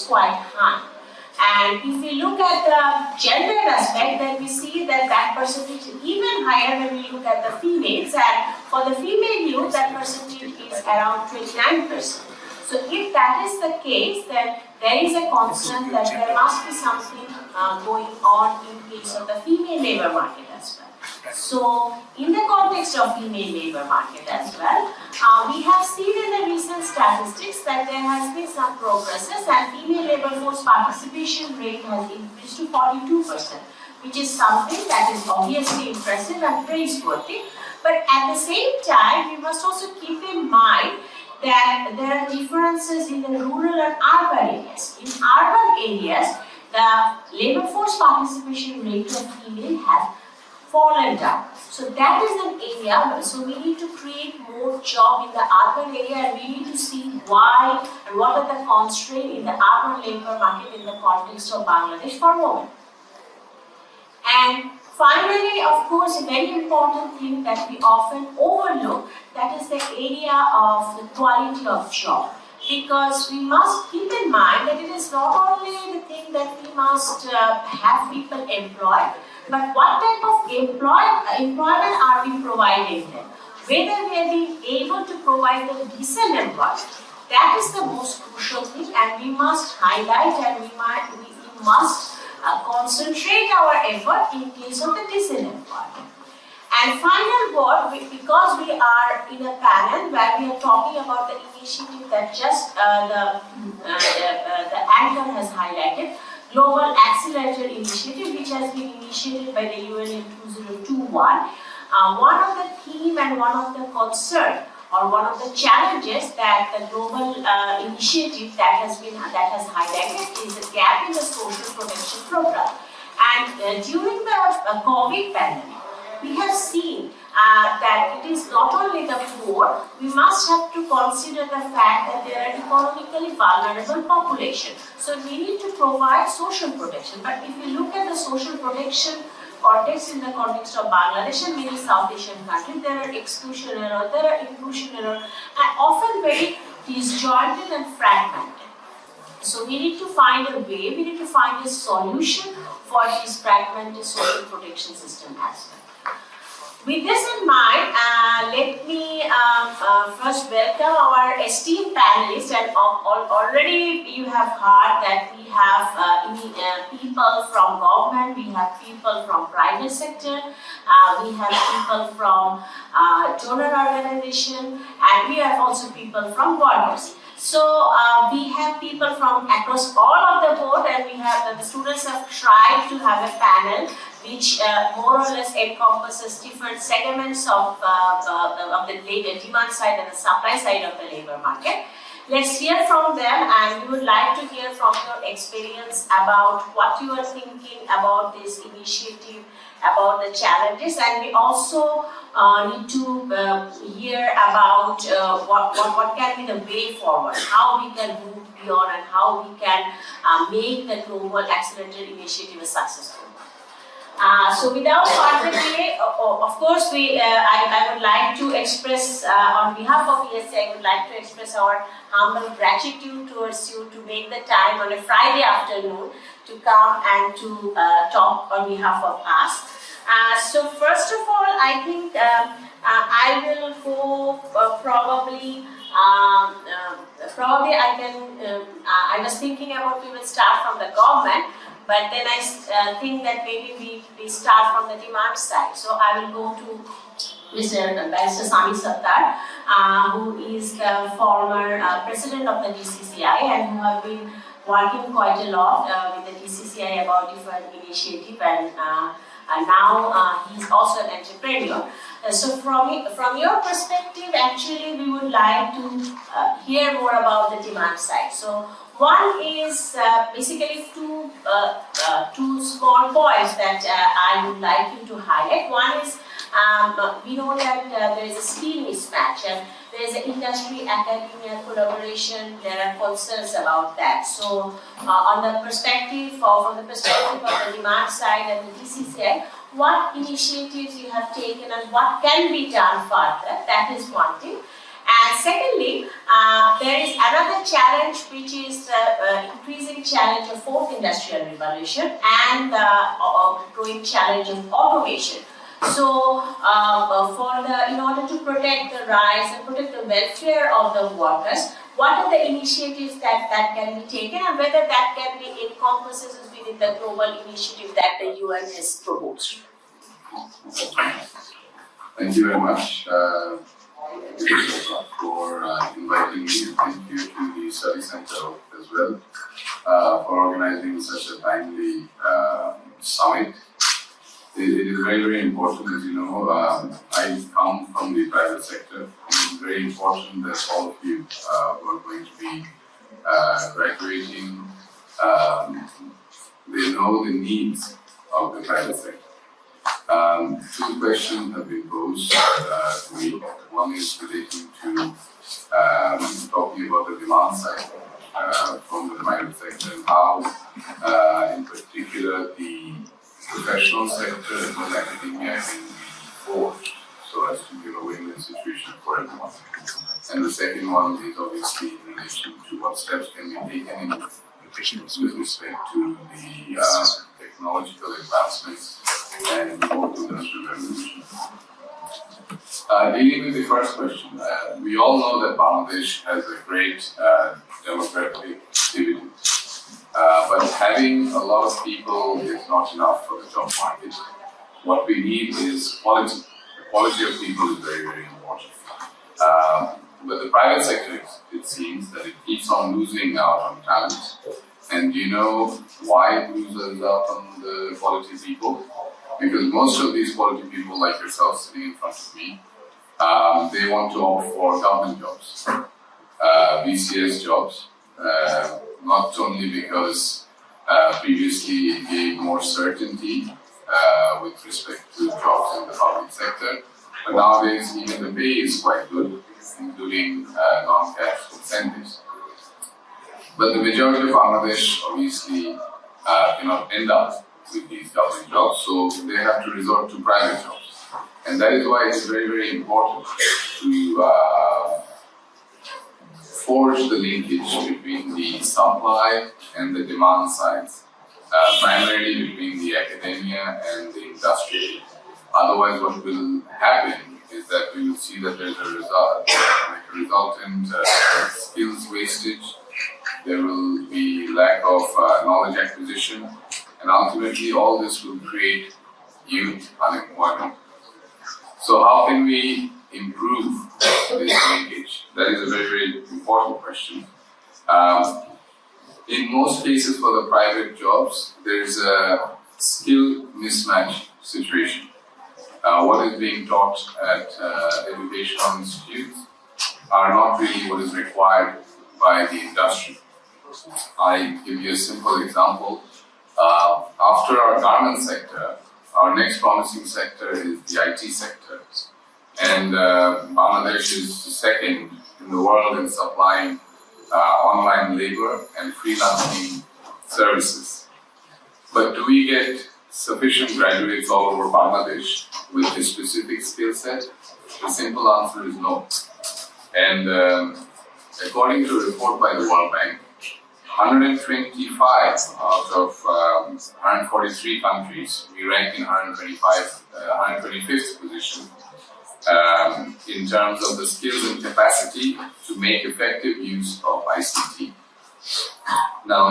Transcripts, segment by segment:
quite high. And if we look at the gender aspect, then we see that that percentage is even higher when we look at the females. And for the female youth, that percentage is around 29%. So if that is the case, then there is a concern that there must be something going on in case of the female labor market as well. So in the context of female labor market as well, we have seen in the recent statistics that there has been some progresses and female labor force participation rate has increased to 42%, which is something that is obviously impressive and praiseworthy. But at the same time, we must also keep in mind that there are differences in the rural and urban areas. In urban areas, the labor force participation rate of female has fallen down. So that is an area, so we need to create more job in the urban area and we need to see why and what are the constraints in the urban labor market in the context of Bangladesh for women. And finally, of course, a very important thing that we often overlook, that is the area of the quality of job. Because we must keep in mind that it is not only the thing that we must have people employed, but what type of employment are we providing them? Whether we are being able to provide them decent employment. That is the most crucial thing, and we must highlight and we must concentrate our effort in case of the decent employment. And final word, because we are in a panel where we are talking about the initiative that just the anchor has highlighted, Global Accelerator initiative, which has been initiated by the UN in 2021. One of the theme and one of the concern or one of the challenges that the global initiative that has highlighted is a gap in the social protection program. And during the COVID pandemic, we have seen that it is not only the poor, we must have to consider the fact that there are economically vulnerable population. So we need to provide social protection. But if you look at the social protection context in the context of Bangladesh and many South Asian countries, there are exclusion error, there are inclusion error, and often very disjointed and fragmented. So we need to find a way, we need to find a solution for this fragmented social protection system as well. With this in mind, let me first welcome our esteemed panelists. And already you have heard that we have people from government, we have people from private sector, we have people from donor organization, and we have also people from workers. So we have people from across all of the board, and we have the students have tried to have a panel which more or less encompasses different segments of the labor demand side and the supply side of the labor market. Let's hear from them, and we would like to hear from your experience about what you are thinking about this initiative, about the challenges, and we also need to hear about what can be the way forward, how we can move beyond and how we can make the Global Accelerator initiative a successful. So without further delay, of course, I would like to express on behalf of ESC, I would like to express our humble gratitude towards you to make the time on a Friday afternoon to come and to talk on behalf of us. So first of all, I think I will go I was thinking about we will start from the government, but then I think that maybe we start from the demand side. So I will go to Mr. Barrister Sami Sattar, who is the former president of the DCCI and who have been working quite a lot with the DCCI about different initiatives, and now he's also an entrepreneur. So from your perspective, actually we would like to hear more about the demand side. So one is basically two small points that I would like you to highlight. One is we know that there is a skill mismatch and there is an industry-academia collaboration. There are concerns about that. So on the perspective, from the perspective of the demand side and the DCCI, what initiatives you have taken and what can be done further, that is one thing. And secondly, there is another challenge, which is the increasing challenge of fourth industrial revolution and the growing challenge of automation. So, in order to protect the rights and protect the welfare of the workers, what are the initiatives that can be taken, and whether that can be encompasses within the global initiative that the UN has proposed? Thank you very much for inviting me, and thank you to the Study Center as well for organizing such a timely summit. It is very, very important, as you know. I come from the private sector. It is very important that all of you who are going to be graduating, they know the needs of the private sector. Two questions have been posed to me. One is relating to talking about the demand side from the private sector, and how, in particular, the professional sector as well as academia can be forged so as to give a win-win situation for everyone. And the second one is obviously in relation to what steps can be taken with respect to the technological advancements and the fourth industrial revolution. Dealing with the first question, we all know that Bangladesh has a great demographic activity. But having a lot of people is not enough for the job market. What we need is quality. The quality of people is very, very important. But the private sector, it seems that it keeps on losing out on talent. And do you know why it loses out on the quality people? Because most of these quality people, like yourself sitting in front of me, they want to opt for government jobs, BCS jobs. Not only because previously it gave more certainty with respect to jobs in the public sector, but nowadays even the pay is quite good, including non-cash incentives. But the majority of Bangladesh obviously cannot end up with these government jobs, so they have to resort to private jobs. And that is why it's very, very important to forge the linkage between the supply and the demand sides, primarily between the academia and the industry. Otherwise, what will happen is that we will see that there's a resultant skills wastage. There will be lack of knowledge acquisition, and ultimately all this will create youth unemployment. So how can we improve this linkage? That is a very, very important question. In most cases for the private jobs, there is a skill mismatch situation. What is being taught at educational institutes are not really what is required by the industry. I give you a simple example. After our garment sector, our next promising sector is the IT sector. And Bangladesh is second in the world in supplying online labor and freelancing services. But do we get sufficient graduates all over Bangladesh with this specific skill set? The simple answer is no. And according to a report by the World Bank, 125 out of 143 countries, we rank in 125th position in terms of the skills and capacity to make effective use of ICT. Now,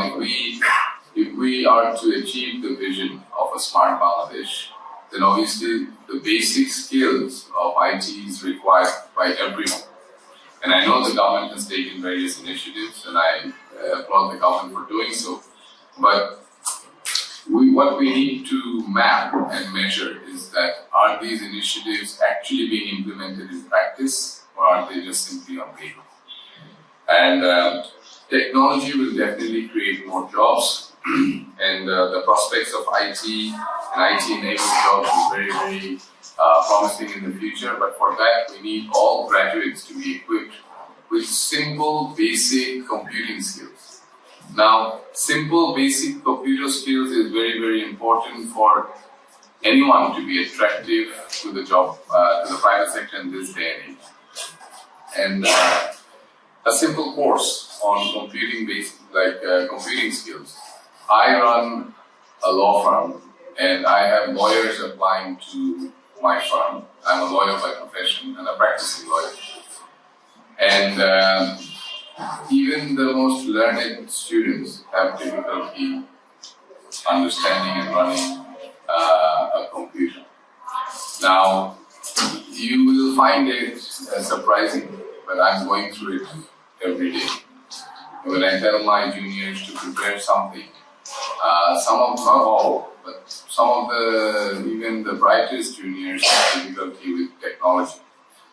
if we are to achieve the vision of a smart Bangladesh, then obviously the basic skills of IT is required by everyone. And I know the government has taken various initiatives, and I applaud the government for doing so. But what we need to map and measure is that are these initiatives actually being implemented in practice, or are they just simply on paper? And technology will definitely create more jobs, and the prospects of IT and IT-enabled jobs is very, very promising in the future. But for that, we need all graduates to be equipped with simple, basic computing skills. Now, simple, basic computer skills is very, very important for anyone to be attractive to the job, to the private sector in this day and age. And a simple course on computing computing skills. I run a law firm and I have lawyers applying to my firm. I'm a lawyer by profession and a practicing lawyer. And even the most learned students have difficulty understanding and running a computer. Now, you will find it surprising, but I'm going through it every day. When I tell my juniors to prepare something, some of, not all, but some of even the brightest juniors have difficulty with technology.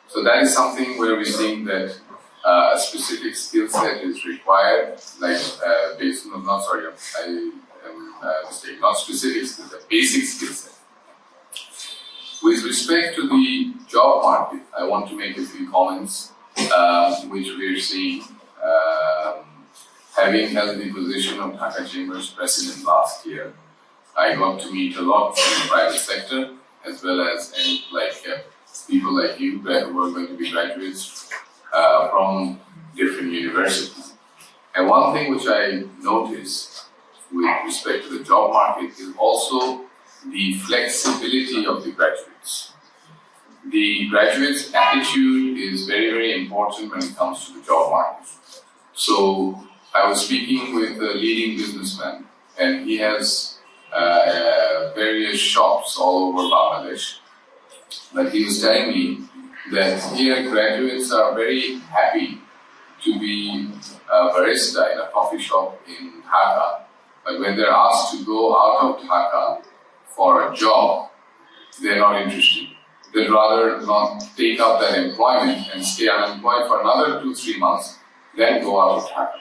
So that is something where we think that a specific skill set is required, like based on, not sorry, I am mistaken, not specific skill set, basic skill set. With respect to the job market, I want to make a few comments which we are seeing. Having held the position of Dhaka Chamber's president last year, I got to meet a lot from the private sector as well as people like you who are going to be graduates from different universities. And one thing which I noticed with respect to the job market is also the flexibility of the graduates. The graduate's attitude is very, very important when it comes to the job market. So I was speaking with a leading businessman, and he has various shops all over Bangladesh. But he was telling me that here graduates are very happy to be a barista in a coffee shop in Dhaka. But when they're asked to go out of Dhaka for a job, they're not interested. They'd rather not take up that employment and stay unemployed for another 2-3 months than go out of Dhaka.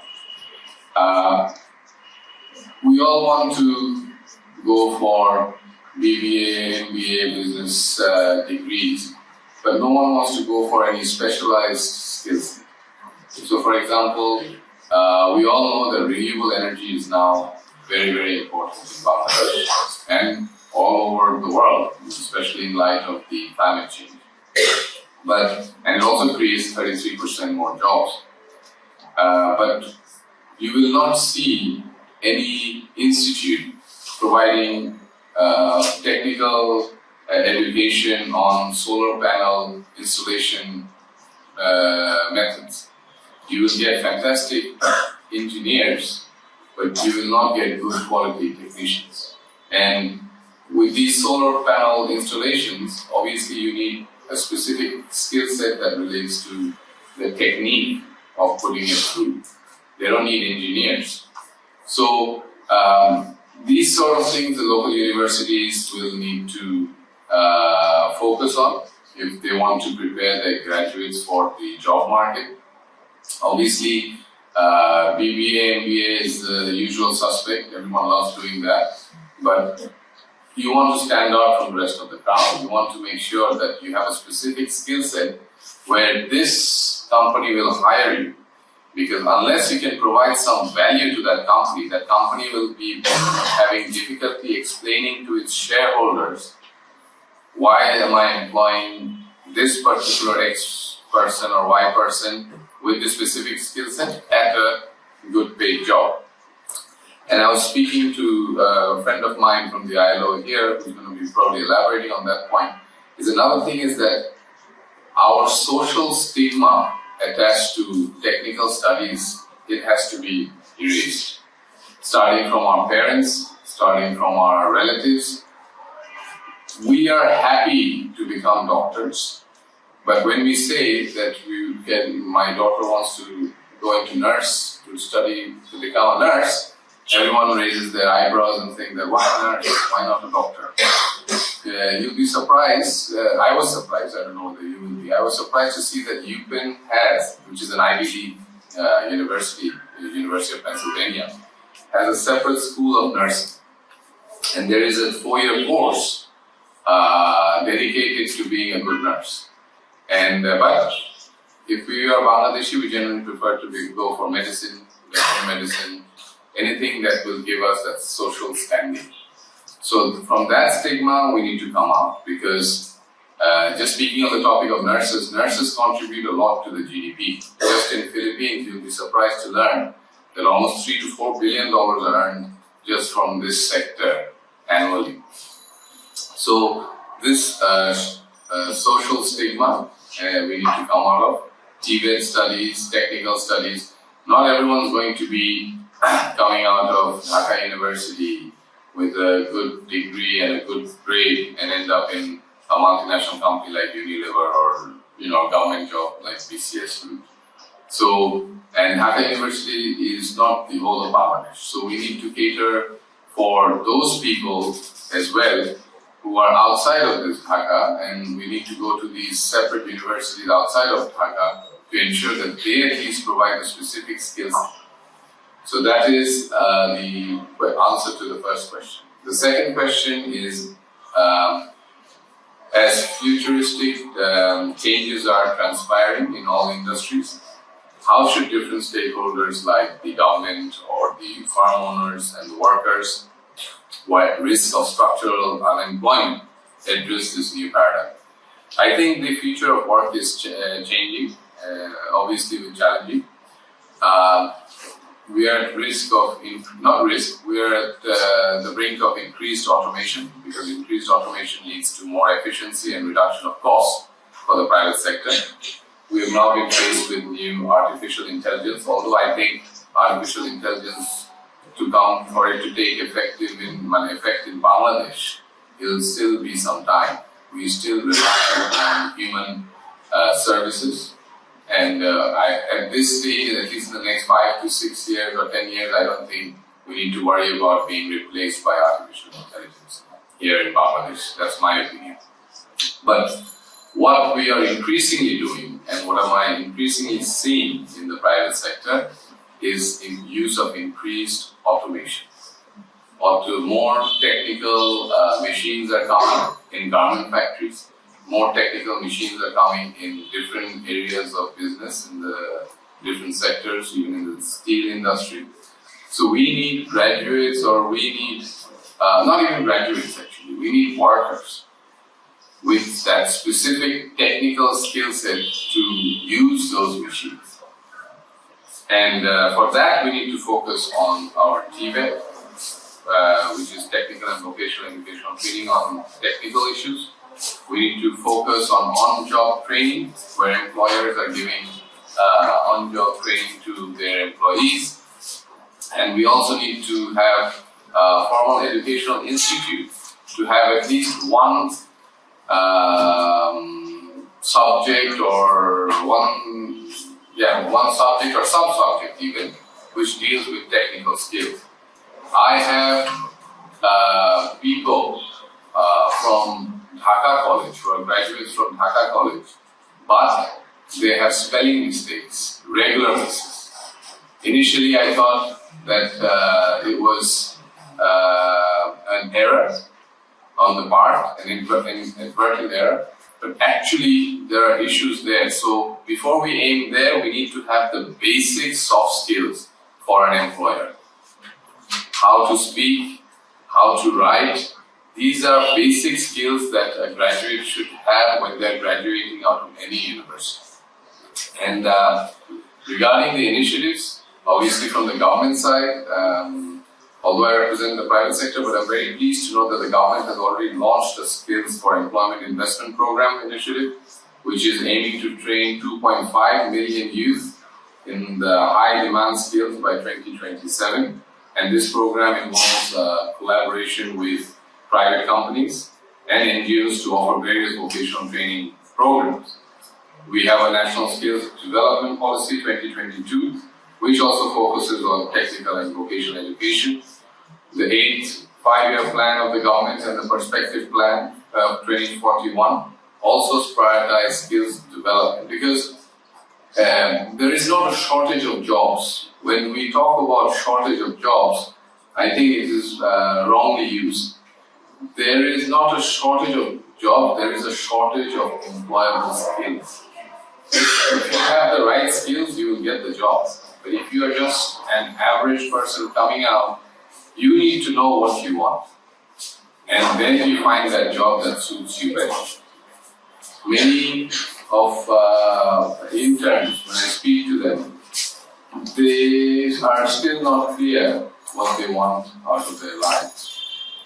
We all want to go for BBA, MBA business degrees, but no one wants to go for any specialized skills. So for example, we all know that renewable energy is now very, very important in Bangladesh and all over the world, especially in light of the climate change. And it also creates 33% more jobs. But you will not see any institute providing technical education on solar panel installation methods. You will get fantastic engineers, but you will not get good quality technicians. And with these solar panel installations, obviously you need a specific skill set that relates to the technique of putting it through. They don't need engineers. So these sort of things the local universities will need to focus on if they want to prepare their graduates for the job market. Obviously, BBA, MBA is the usual suspect. Everyone loves doing that. But you want to stand out from the rest of the crowd. You want to make sure that you have a specific skill set where this company will hire you. Because unless you can provide some value to that company will be having difficulty explaining to its shareholders, why am I employing this particular X person or Y person with this specific skill set at a good paid job. And I was speaking to a friend of mine from the ILO here, who's going to be probably elaborating on that point. Another thing is that our social stigma attached to technical studies, it has to be erased. Starting from our parents, starting from our relatives. We are happy to become doctors, but when we say that my daughter wants to go into nurse, to study, to become a nurse, everyone raises their eyebrows and think that why a nurse, why not a doctor? You'll be surprised, I was surprised, I don't know whether you will be, I was surprised to see that UPenn has, which is an Ivy League university, University of Pennsylvania, has a separate school of nursing. And there is a 4-year course dedicated to being a good nurse. And but if we are Bangladeshi, we generally prefer to go for medicine, veterinary medicine, anything that will give us that social standing. So from that stigma, we need to come out because Just speaking on the topic of nurses, nurses contribute a lot to the GDP. Just in Philippines, you'll be surprised to learn that almost $3 to $4 billion are earned just from this sector annually. So this social stigma we need to come out of. TVET studies, technical studies. Not everyone's going to be coming out of Dhaka University with a good degree and a good grade and end up in a multinational company like Unilever or government job like BCS route. So, and Dhaka University is not the whole of Bangladesh. So we need to cater for those people as well who are outside of this Dhaka, and we need to go to these separate universities outside of Dhaka to ensure that they at least provide the specific skills. So that is the answer to the first question. The second question is, as futuristic changes are transpiring in all industries, how should different stakeholders like the government or the farm owners and the workers who are at risk of structural unemployment address this new paradigm? I think the future of work is changing, obviously with challenging. We are at risk of, we are at the brink of increased automation, because increased automation leads to more efficiency and reduction of costs for the private sector. We have now been faced with new artificial intelligence, although I think artificial intelligence to come for it to take effect in Bangladesh, it will still be some time. We still rely on human services. And at this stage, at least in the next 5 to 6 years or 10 years, I don't think we need to worry about being replaced by artificial intelligence here in Bangladesh. That's my opinion. But what we are increasingly doing, and what am I increasingly seeing in the private sector, is in use of increased automation. More technical machines are coming in garment factories. More technical machines are coming in different areas of business, in the different sectors, even in the steel industry. So we need graduates, or we need, not even graduates actually, we need workers with that specific technical skill set to use those machines. And for that, we need to focus on our TVET, which is technical and vocational educational training on technical issues. We need to focus on-job training, where employers are giving on-job training to their employees. And we also need to have formal educational institutes to have at least one subject or one subject or sub-subject even, which deals with technical skills. I have people from Dhaka College, who are graduates from Dhaka College, but they have spelling mistakes, regular mistakes. Initially, I thought that it was an error on the part, an inadvertent error, but actually there are issues there. So before we aim there, we need to have the basic soft skills for an employer. How to speak, how to write. These are basic skills that a graduate should have when they're graduating out of any university. And regarding the initiatives, obviously from the government side, although I represent the private sector, but I'm very pleased to know that the government has already launched a Skills for Employment Investment Program initiative, which is aiming to train 2.5 million youth in the high demand skills by 2027. And this program involves collaboration with private companies and NGOs to offer various vocational training programs. We have a National Skills Development Policy 2022, which also focuses on technical and vocational education. The 8th five-year plan of the government and the perspective plan of 2041 also prioritize skills development, because there is not a shortage of jobs. When we talk about shortage of jobs, I think it is wrongly used. There is not a shortage of jobs, there is a shortage of employable skills. If you have the right skills, you will get the job. But if you are just an average person coming out, you need to know what you want. And then you find that job that suits you better. many of interns, when I speak to them, they are still not clear what they want out of their lives.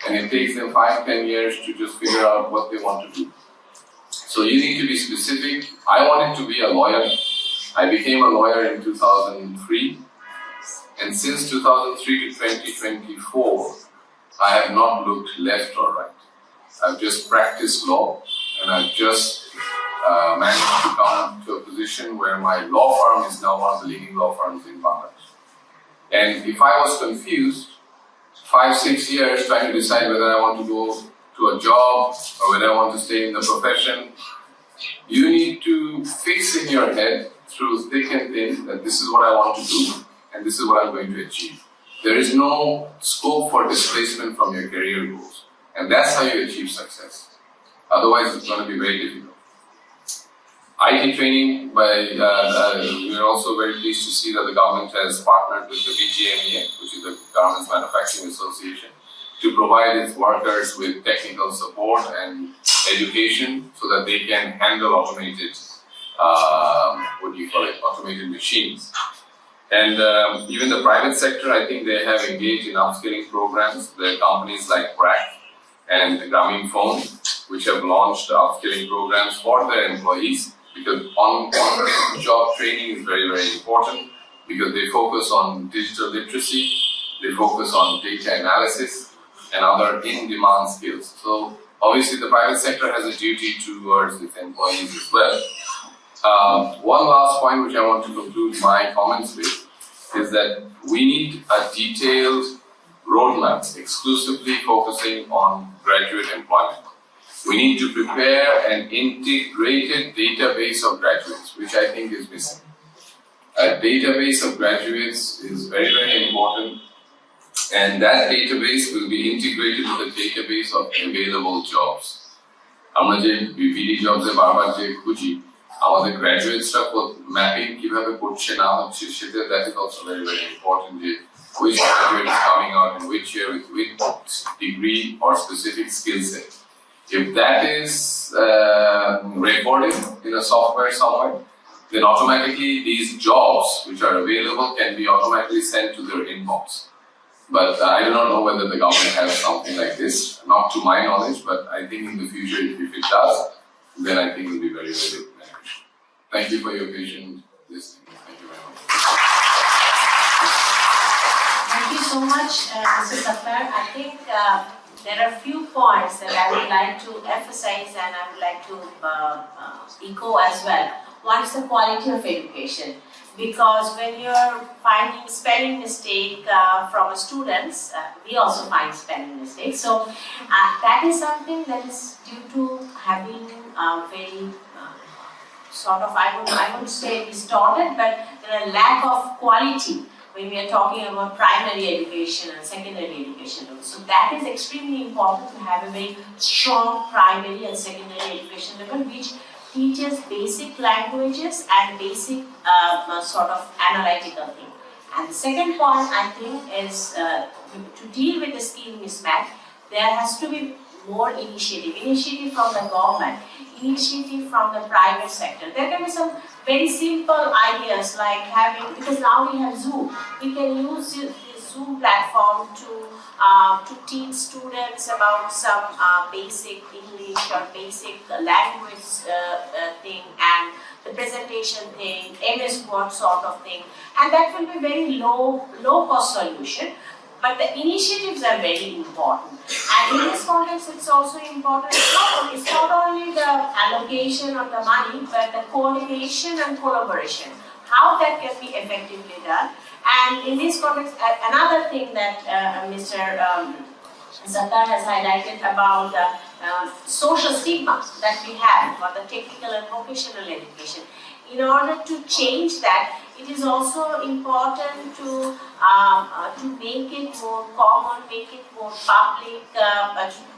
And it takes them 5-10 years to just figure out what they want to do. So you need to be specific. I wanted to be a lawyer. I became a lawyer in 2003. And since 2003 to 2024, I have not looked left or right. I've just practiced law, and I've just managed to come to a position where my law firm is now one of the leading law firms in Bangladesh. And if I was confused, 5-6 years trying to decide whether I want to go to a job or whether I want to stay in the profession, you need to fix in your head through thick and thin that this is what I want to do and this is what I'm going to achieve. There is no scope for displacement from your career goals, and that's how you achieve success. Otherwise, it's going to be very difficult. IT training, we're also very pleased to see that the government has partnered with the BGMEA, which is the Garments Manufacturing Association, to provide its workers with technical support and education so that they can handle automated, automated machines. And even the private sector, I think they have engaged in upskilling programs. There are companies like BRAC and Grameen Phone, which have launched upskilling programs for their employees, because on-job training is very, very important, because they focus on digital literacy, they focus on data analysis and other in-demand skills. So obviously the private sector has a duty towards its employees as well. One last point which I want to conclude my comments with is that we need a detailed roadmap exclusively focusing on graduate employment. We need to prepare an integrated database of graduates, which I think is missing. A database of graduates is very, very important, and that database will be integrated with the database of available jobs. আমরা যে BD jobs এ বারবার যে খুঁজি, আমাদের গ্র্যাজুয়েটসরা mapping কিভাবে করছে না হচ্ছে সেটা that is also very, very important. যে which graduate is coming out in which year with which degree or specific skill set. If that is recorded in a software somewhere, then automatically these jobs which are available can be automatically sent to their inbox. But I do not know whether the government has something like this, not to my knowledge, but I think in the future, if it does, then I think it will be very, very beneficial. Thank you for your patient listening. Thank you very much. Thank you so much, Mr. Sattar. I think there are a few points that I would like to emphasize and I would like to echo as well. One is the quality of education, because when you're finding spelling mistake from students, we also find spelling mistakes. So that is something that is due to having very sort of, I wouldn't say distorted, but there are lack of quality when we are talking about primary education and secondary education. So that is extremely important to have a very strong primary and secondary education level which teaches basic languages and basic sort of analytical thing. And the second point I think is to deal with the skill mismatch, there has to be more initiative from the government, initiative from the private sector. There can be some very simple ideas like having, because now we have Zoom, we can use this Zoom platform to teach students about some basic English or basic language thing and the presentation thing, MS Word sort of thing, and that will be very low cost solution. But the initiatives are very important, and in this context, it's also important. It's not only the allocation of the money, but the coordination and collaboration. How that can be effectively done. And in this context, another thing that Mr. Sattar has highlighted about the social stigma that we have for the technical and vocational education. In order to change that, it is also important to make it more common, make it more public,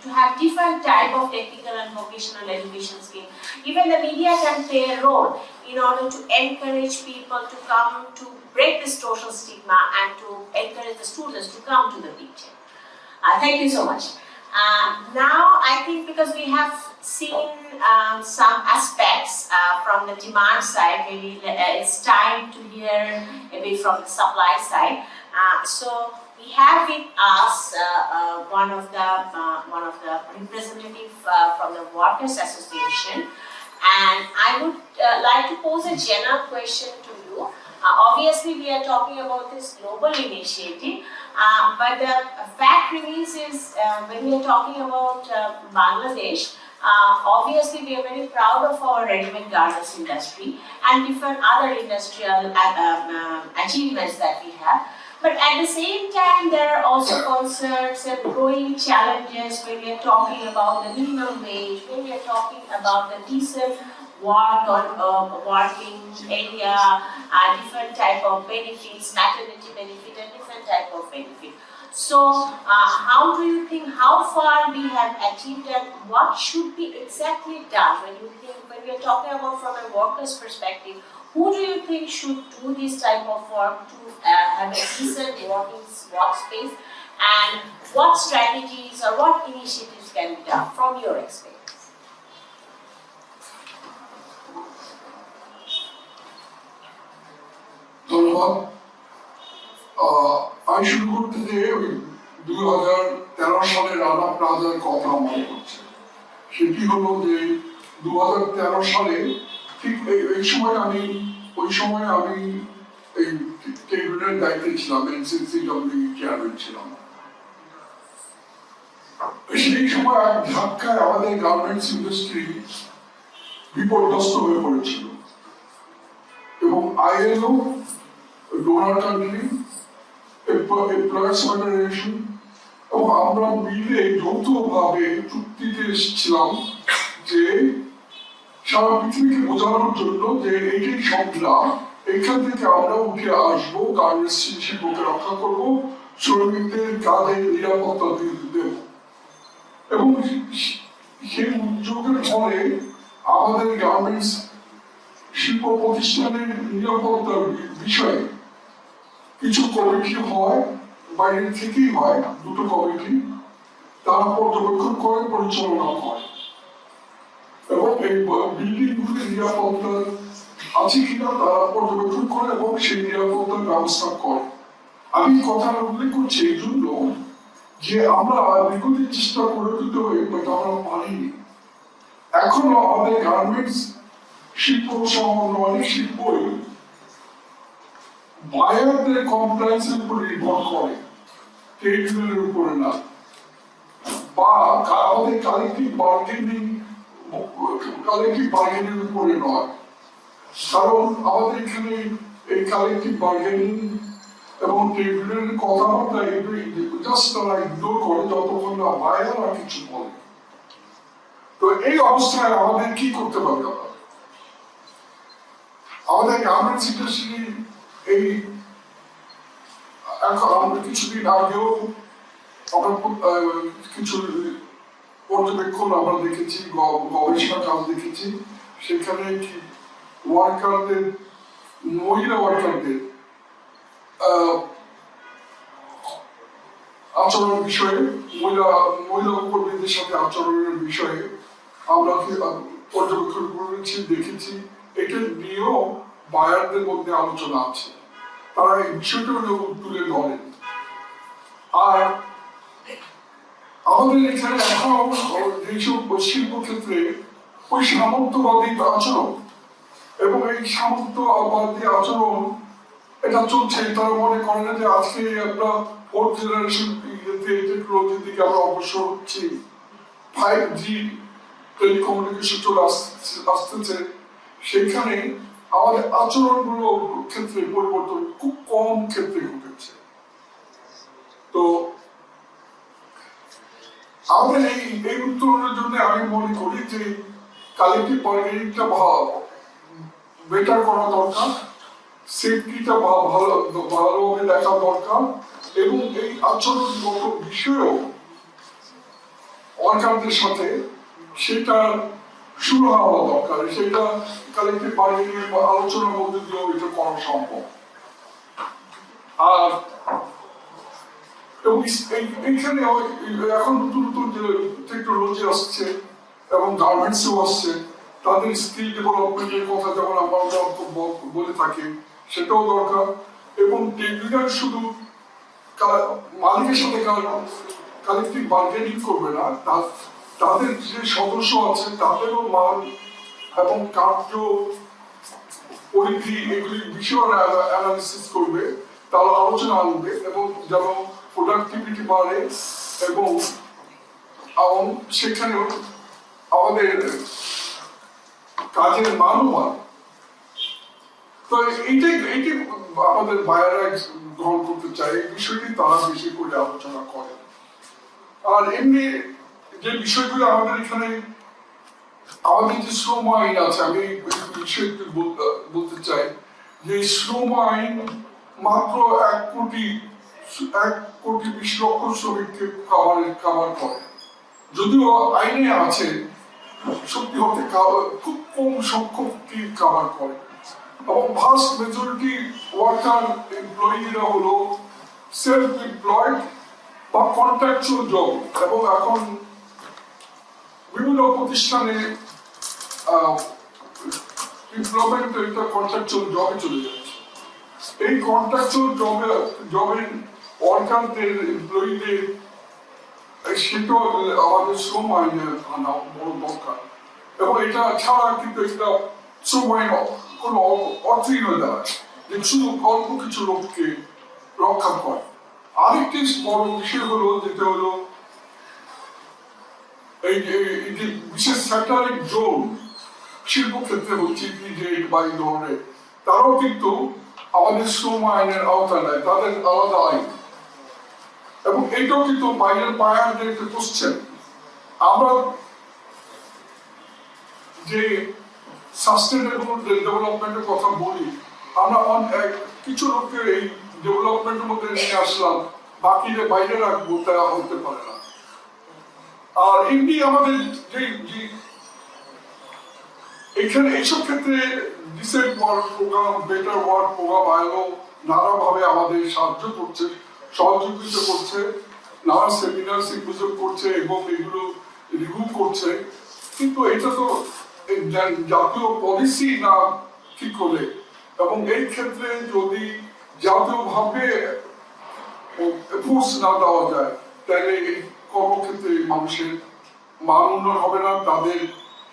to have different type of technical and vocational education scheme. Even the media can play a role in order to encourage people to come to break this social stigma and to encourage the students to come to the picture. Thank you so much. Now, I think because we have seen some aspects from the demand side, maybe it's time to hear a bit from the supply side. So we have with us one of the representatives from the Workers Association, and I would like to pose a general question to you. Obviously, we are talking about this global initiative, but the fact remains is when we are talking about Bangladesh, obviously we are very proud of our ready-made garments industry and different other industrial achievements that we have. But at the same time, there are also concerns and growing challenges when we are talking about the minimum wage, when we are talking about the decent work on working area, different type of benefits, maternity benefit and different type of benefit. So how do you think, how far we have achieved and what should be exactly done when you think, when we are talking about from a worker's perspective, who do you think should do this type of work to have a decent workspace, and what strategies or what initiatives can be done from your experience? ধন্যবাদ। আমি শুরু করতে যে 2013 সালে রানা প্লাজার কথা মনে করছে। সেটি হলো যে 2013 সালে ঠিক ওই সময় আমি এই ট্রেডের দায়িত্বে ছিলাম, NCCWE চেয়ারম্যান ছিলাম। সেই সময় ঢাকায় আমাদের গার্মেন্টস ইন্ডাস্ট্রি বিপর্যস্ত হয়ে পড়েছিল এবং ILO, donor country, employers federation এবং আমরা মিলে যৌথভাবে চুক্তিতে এসেছিলাম যে সারা পৃথিবীকে বোঝানোর জন্য যে এইটাই সংগ্রাম, এখান থেকে আমরা উঠে আসবো, গার্মেন্টস শিল্পকে রক্ষা করবো, শ্রমিকদের কাজের নিরাপত্তা দেব। এবং সেই উদ্যোগের ফলে আমাদের গার্মেন্টস শিল্প প্রতিষ্ঠানের নিরাপত্তার বিষয়ে কিছু কমিটি হয়, বাইরে থেকেই হয়, দুটো কমিটি, তারা পর্যবেক্ষণ করে, পরিচালনা হয় এবং এই বিল্ডিং গুলির নিরাপত্তা আছে কিনা তারা পর্যবেক্ষণ করে এবং সেই নিরাপত্তার ব্যবস্থা করে। আমি কথাটা উল্লেখ করছি এই জন্য যে আমরা দীর্ঘদিন চেষ্টা করে দিতে হয়ে আমরা পারিনি। এখনো আমাদের গার্মেন্টস শিল্প সহ অনেক শিল্পই বায়ারদের কমপ্লায়েন্সের উপর নির্ভর করে, ট্রেড ইউনিয়নের উপরে না, বা আমাদের কালেক্টিভ বার্গেনিং উপরে নয়। কারণ আমাদের এখানে এই কালেক্টিভ বার্গেনিং এবং ট্রেড ইউনিয়নের কথাবার্তা জাস্ট তারা ইগনোর করে যতক্ষণ না বায়াররা কিছু বলে। তো এই অবস্থায় আমাদের কি করতে পারি? আমাদের গার্মেন্টস ইন্ডাস্ট্রি এই এখন আমরা কিছুদিন আগেও কিছু পর্যবেক্ষণ আমরা দেখেছি, গবেষণা কাজ দেখেছি, সেখানে ওয়ার্কারদের, মহিলা ওয়ার্কারদের আচরণ বিষয়ে, মহিলা কর্মীদের সাথে আচরণের বিষয়ে আমরা পর্যবেক্ষণ করেছি, দেখেছি। এটা নিয়েও বায়ারদের মধ্যে আলোচনা আছে, তারা এই বিষয়টা তুলে ধরেন। আর আমাদের এখানে এখন যেসব শিল্প ক্ষেত্রে ওই সামন্তবাদী আচরণ এবং এই সামন্তবাদী আচরণ এটা চলছে, তারা মনে করে না যে আজকে আমরা 4th জেনারেশন টেকনোলজির দিকে আমরা অগ্রসর হচ্ছি, 5G টেলিকমিউনিকেশন চলে আসতেছে, সেখানে আমাদের আচরণগুলো ক্ষেত্রে পরিবর্তন খুব কম ক্ষেত্রে ঘটেছে। তো আমাদের এই উত্তরণের জন্য আমি মনে করি যে কালেক্টিভ বার্গেনিংটা বেটার করা দরকার, সেফটিটা ভালোভাবে দেখা দরকার এবং এই আচরণগত বিষয়েও ওয়ার্কারদের সাথে সেটা শুরু হওয়া দরকার, সেটা কালেক্টিভ বার্গেনিং বা আলোচনার মধ্যে দিয়েও এটা করা সম্ভব। আর এবং এইখানে এখন নতুন নতুন যে টেকনোলজি আসছে এবং গার্মেন্টসও আসছে, তাদের স্কিল ডেভেলপমেন্টের কথা যেমন আমরা বলে থাকি, সেটাও দরকার। এবং টেকনিক্যাল শুধু মালিকের সাথে কালেক্টিভ বার্গেনিং করবে না, তাদের যে সদস্য আছে তাদেরও মান এবং কার্য পরিধি এগুলি বিষয় অ্যানালিসিস করবে, তারা আলোচনা আনবে এবং যেন প্রোডাক্টিভিটি বাড়ে এবং সেখানে আমাদের কাজের মানও বাড়ে। তো এইটাই আমাদের বায়াররা গ্রহণ করতে চায়, এই বিষয়টি তারা বেশি করে আলোচনা করে। আর এমনি যে বিষয়গুলো আমাদের এখানে, আমাদের যে শ্রম আইন আছে, আমি বিষয় বলতে চাই যে শ্রম আইন মাত্র 1,20,00,000 শ্রমিককে খাবার করে, যদিও আইনে আছে সত্যি হতে খুব কম সংখ্যককে খাবার করে। এবং ভাস্ট মেজরিটি ওয়ার্কার এমপ্লয়িরা হলো সেলফ এমপ্লয়েড বা কন্ট্রাকচুয়াল জব, এবং এখন বিভিন্ন প্রতিষ্ঠানে এমপ্লয়মেন্ট একটা কন্ট্রাকচুয়াল জবে চলে যাচ্ছে। এই কন্ট্রাকচুয়াল জবের ওয়ার্কারদের এমপ্লয়িদের সেটাও আমাদের শ্রম আইনে আনা বড় দরকার। এবং এটা ছাড়া কিন্তু একটা শ্রম আইন কোনো অর্থহীন হয়ে দাঁড়ায়, যে শুধু অল্প কিছু লোককে রক্ষা করে। আরেকটি বড় বিষয় হলো যেটা হলো এই যে বিশেষ সেক্টরিক জোন, শিল্পক্ষেত্রে হচ্ছে ইপিজেড বা এই ধরনের, তারাও কিন্তু আমাদের শ্রম আইনের আওতায় নেয়, তাদের আলাদা আইন। এবং এটাও কিন্তু বাইরের বায়ারদেরকে কোশ্চেন। আমরা যে সাস্টেনেবল ডেভেলপমেন্টের কথা বলি, আমরা কিছু লোককে এই ডেভেলপমেন্টের মধ্যে নিয়ে আসলাম, বাকিদের বাইরে রাখবো, তা হতে পারে না। আর এমনি আমাদের যে এখানে এইসব ক্ষেত্রে decent work programme, better work programme, ILO নানাভাবে আমাদের সাহায্য করছে, সহযোগিতা করছে, নানা সেমিনার সিম্পোজিয়াম করছে এবং এগুলো রিভিউ করছে। কিন্তু এটা তো জাতীয় পলিসি না ঠিক করে, এবং এই ক্ষেত্রে যদি জাতীয়ভাবে ফোর্স না দেওয়া যায়, তাহলে এই কর্মক্ষেত্রে মানুষের মান উন্নয়ন হবে না, তাদের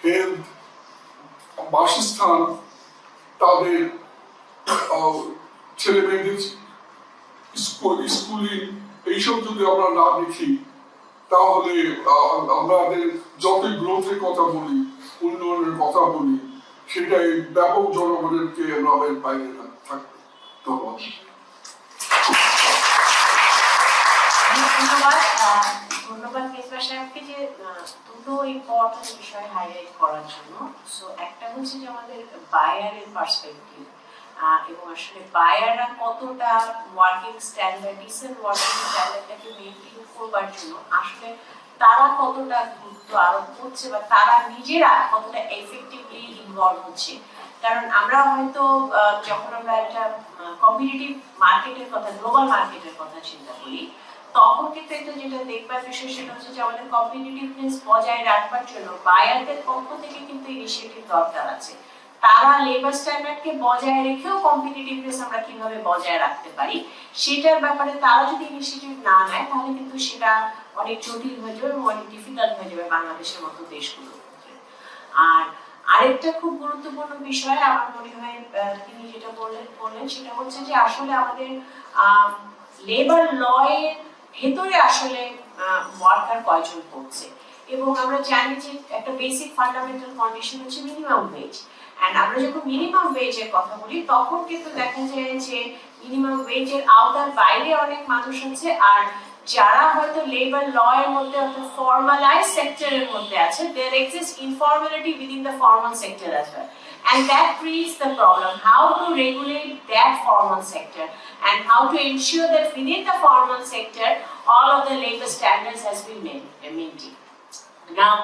হেলথ, বাসস্থান, তাদের ছেলে মেয়েদের স্কুলিং, এইসব যদি আমরা না দেখি, তাহলে আমাদের যতই গ্রোথের কথা বলি, উন্নয়নের কথা বলি, সেটাই ব্যাপক জনগণেরকে আমাদের বাইরে থাকবে। ধন্যবাদ। ধন্যবাদ মেজবা সাহেবকে যে দুটো ইম্পর্টেন্ট বিষয় হাইলাইট করার জন্য। সো একটা হচ্ছে যে আমাদের বায়ারের পার্সপেক্টিভ, এবং আসলে বায়াররা কতটা ওয়ার্কিং স্ট্যান্ডার্ড, ডিসেন্ট ওয়ার্কিং স্ট্যান্ডার্ডটাকে মেনটেন করবার জন্য আসলে তারা কতটা গুরুত্ব আরোপ করছে, বা তারা নিজেরা কতটা এফেক্টিভলি ইনভলভ হচ্ছে। কারণ আমরা হয়তো যখন আমরা একটা কম্পিটিটিভ মার্কেটের কথা, গ্লোবাল মার্কেটের কথা চিন্তা করি, তখন কিন্তু একটা যেটা দেখবার বিষয় সেটা হচ্ছে যে আমাদের কম্পিটিটিভনেস বজায় রাখবার জন্য বায়ারদের পক্ষ থেকে কিন্তু ইনিশিয়েটিভ দরকার আছে। তারা লেবার স্ট্যান্ডার্ডকে বজায় রেখেও কম্পিটিটিভনেস আমরা কিভাবে বজায় রাখতে পারি সেটার ব্যাপারে তারা যদি ইনিশিয়েটিভ না নেয়, তাহলে কিন্তু সেটা অনেক জটিল হয়ে যাবে এবং অনেক ডিফিকাল্ট হয়ে যাবে বাংলাদেশের মতো দেশগুলোর ক্ষেত্রে। আর আরেকটা খুব গুরুত্বপূর্ণ বিষয় আমার মনে হয় তিনি যেটা বললেন সেটা হচ্ছে যে আসলে আমাদের লেবার ল এর ভেতরে আসলে ওয়ার্কার কয়জন করছে, এবং আমরা জানি যে একটা বেসিক ফান্ডামেন্টাল কন্ডিশন হচ্ছে মিনিমাম ওয়েজ। এন্ড আমরা যখন মিনিমাম ওয়েজের কথা বলি তখন কিন্তু দেখা যায় যে মিনিমাম ওয়েজের আওতার বাইরে অনেক মানুষ আছে, আর যারা হয়তো লেবার ল এর মধ্যে অর্থাৎ ফর্মালাইজড সেক্টরের মধ্যে আছে, there exists informality within the formal sector as well, and that creates the problem how to regulate that formal sector and how to ensure that within the formal sector all of the labor standards has been maintained. Now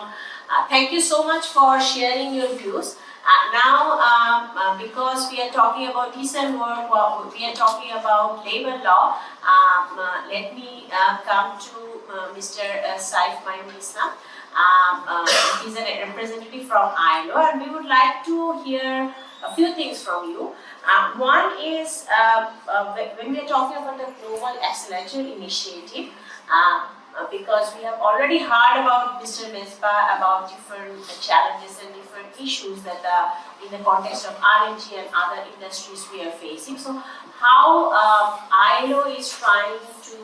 thank you so much for sharing your views. Because we are talking about decent work, we are talking about labor law, let me come to Mr. Saif Islam. He's a representative from ILO, and we would like to hear a few things from you. One is when we are talking about the Global Accelerator initiative, because we have already heard about Mr. Mesbah about different challenges and different issues that in the context of R&D and other industries we are facing. So how ILO is trying to,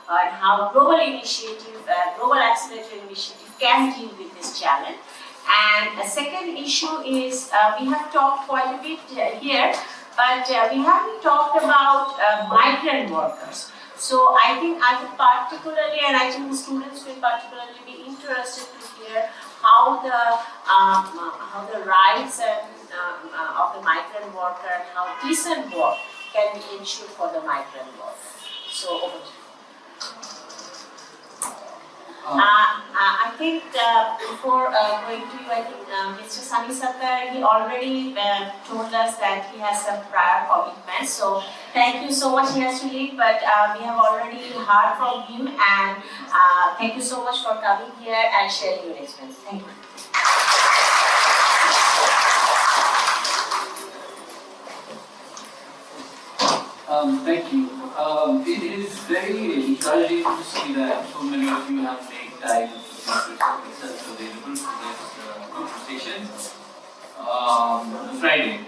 and how Global Accelerator initiative can deal with this challenge. And a second issue is, we have talked quite a bit here, but we haven't talked about migrant workers. So I think particularly, and I think the students will particularly be interested to hear how the rights and of the migrant worker and how decent work can be ensured for the migrant worker. So over to you. I think before going to you, I think Mr. Sami Sattar, he already told us that he has some prior commitments. So thank you so much. He has to leave, but we have already heard from him, and thank you so much for coming here and sharing your experience. Thank you. Thank you. It is very encouraging to see that so many of you have made time to make yourself available for this conversation on Friday.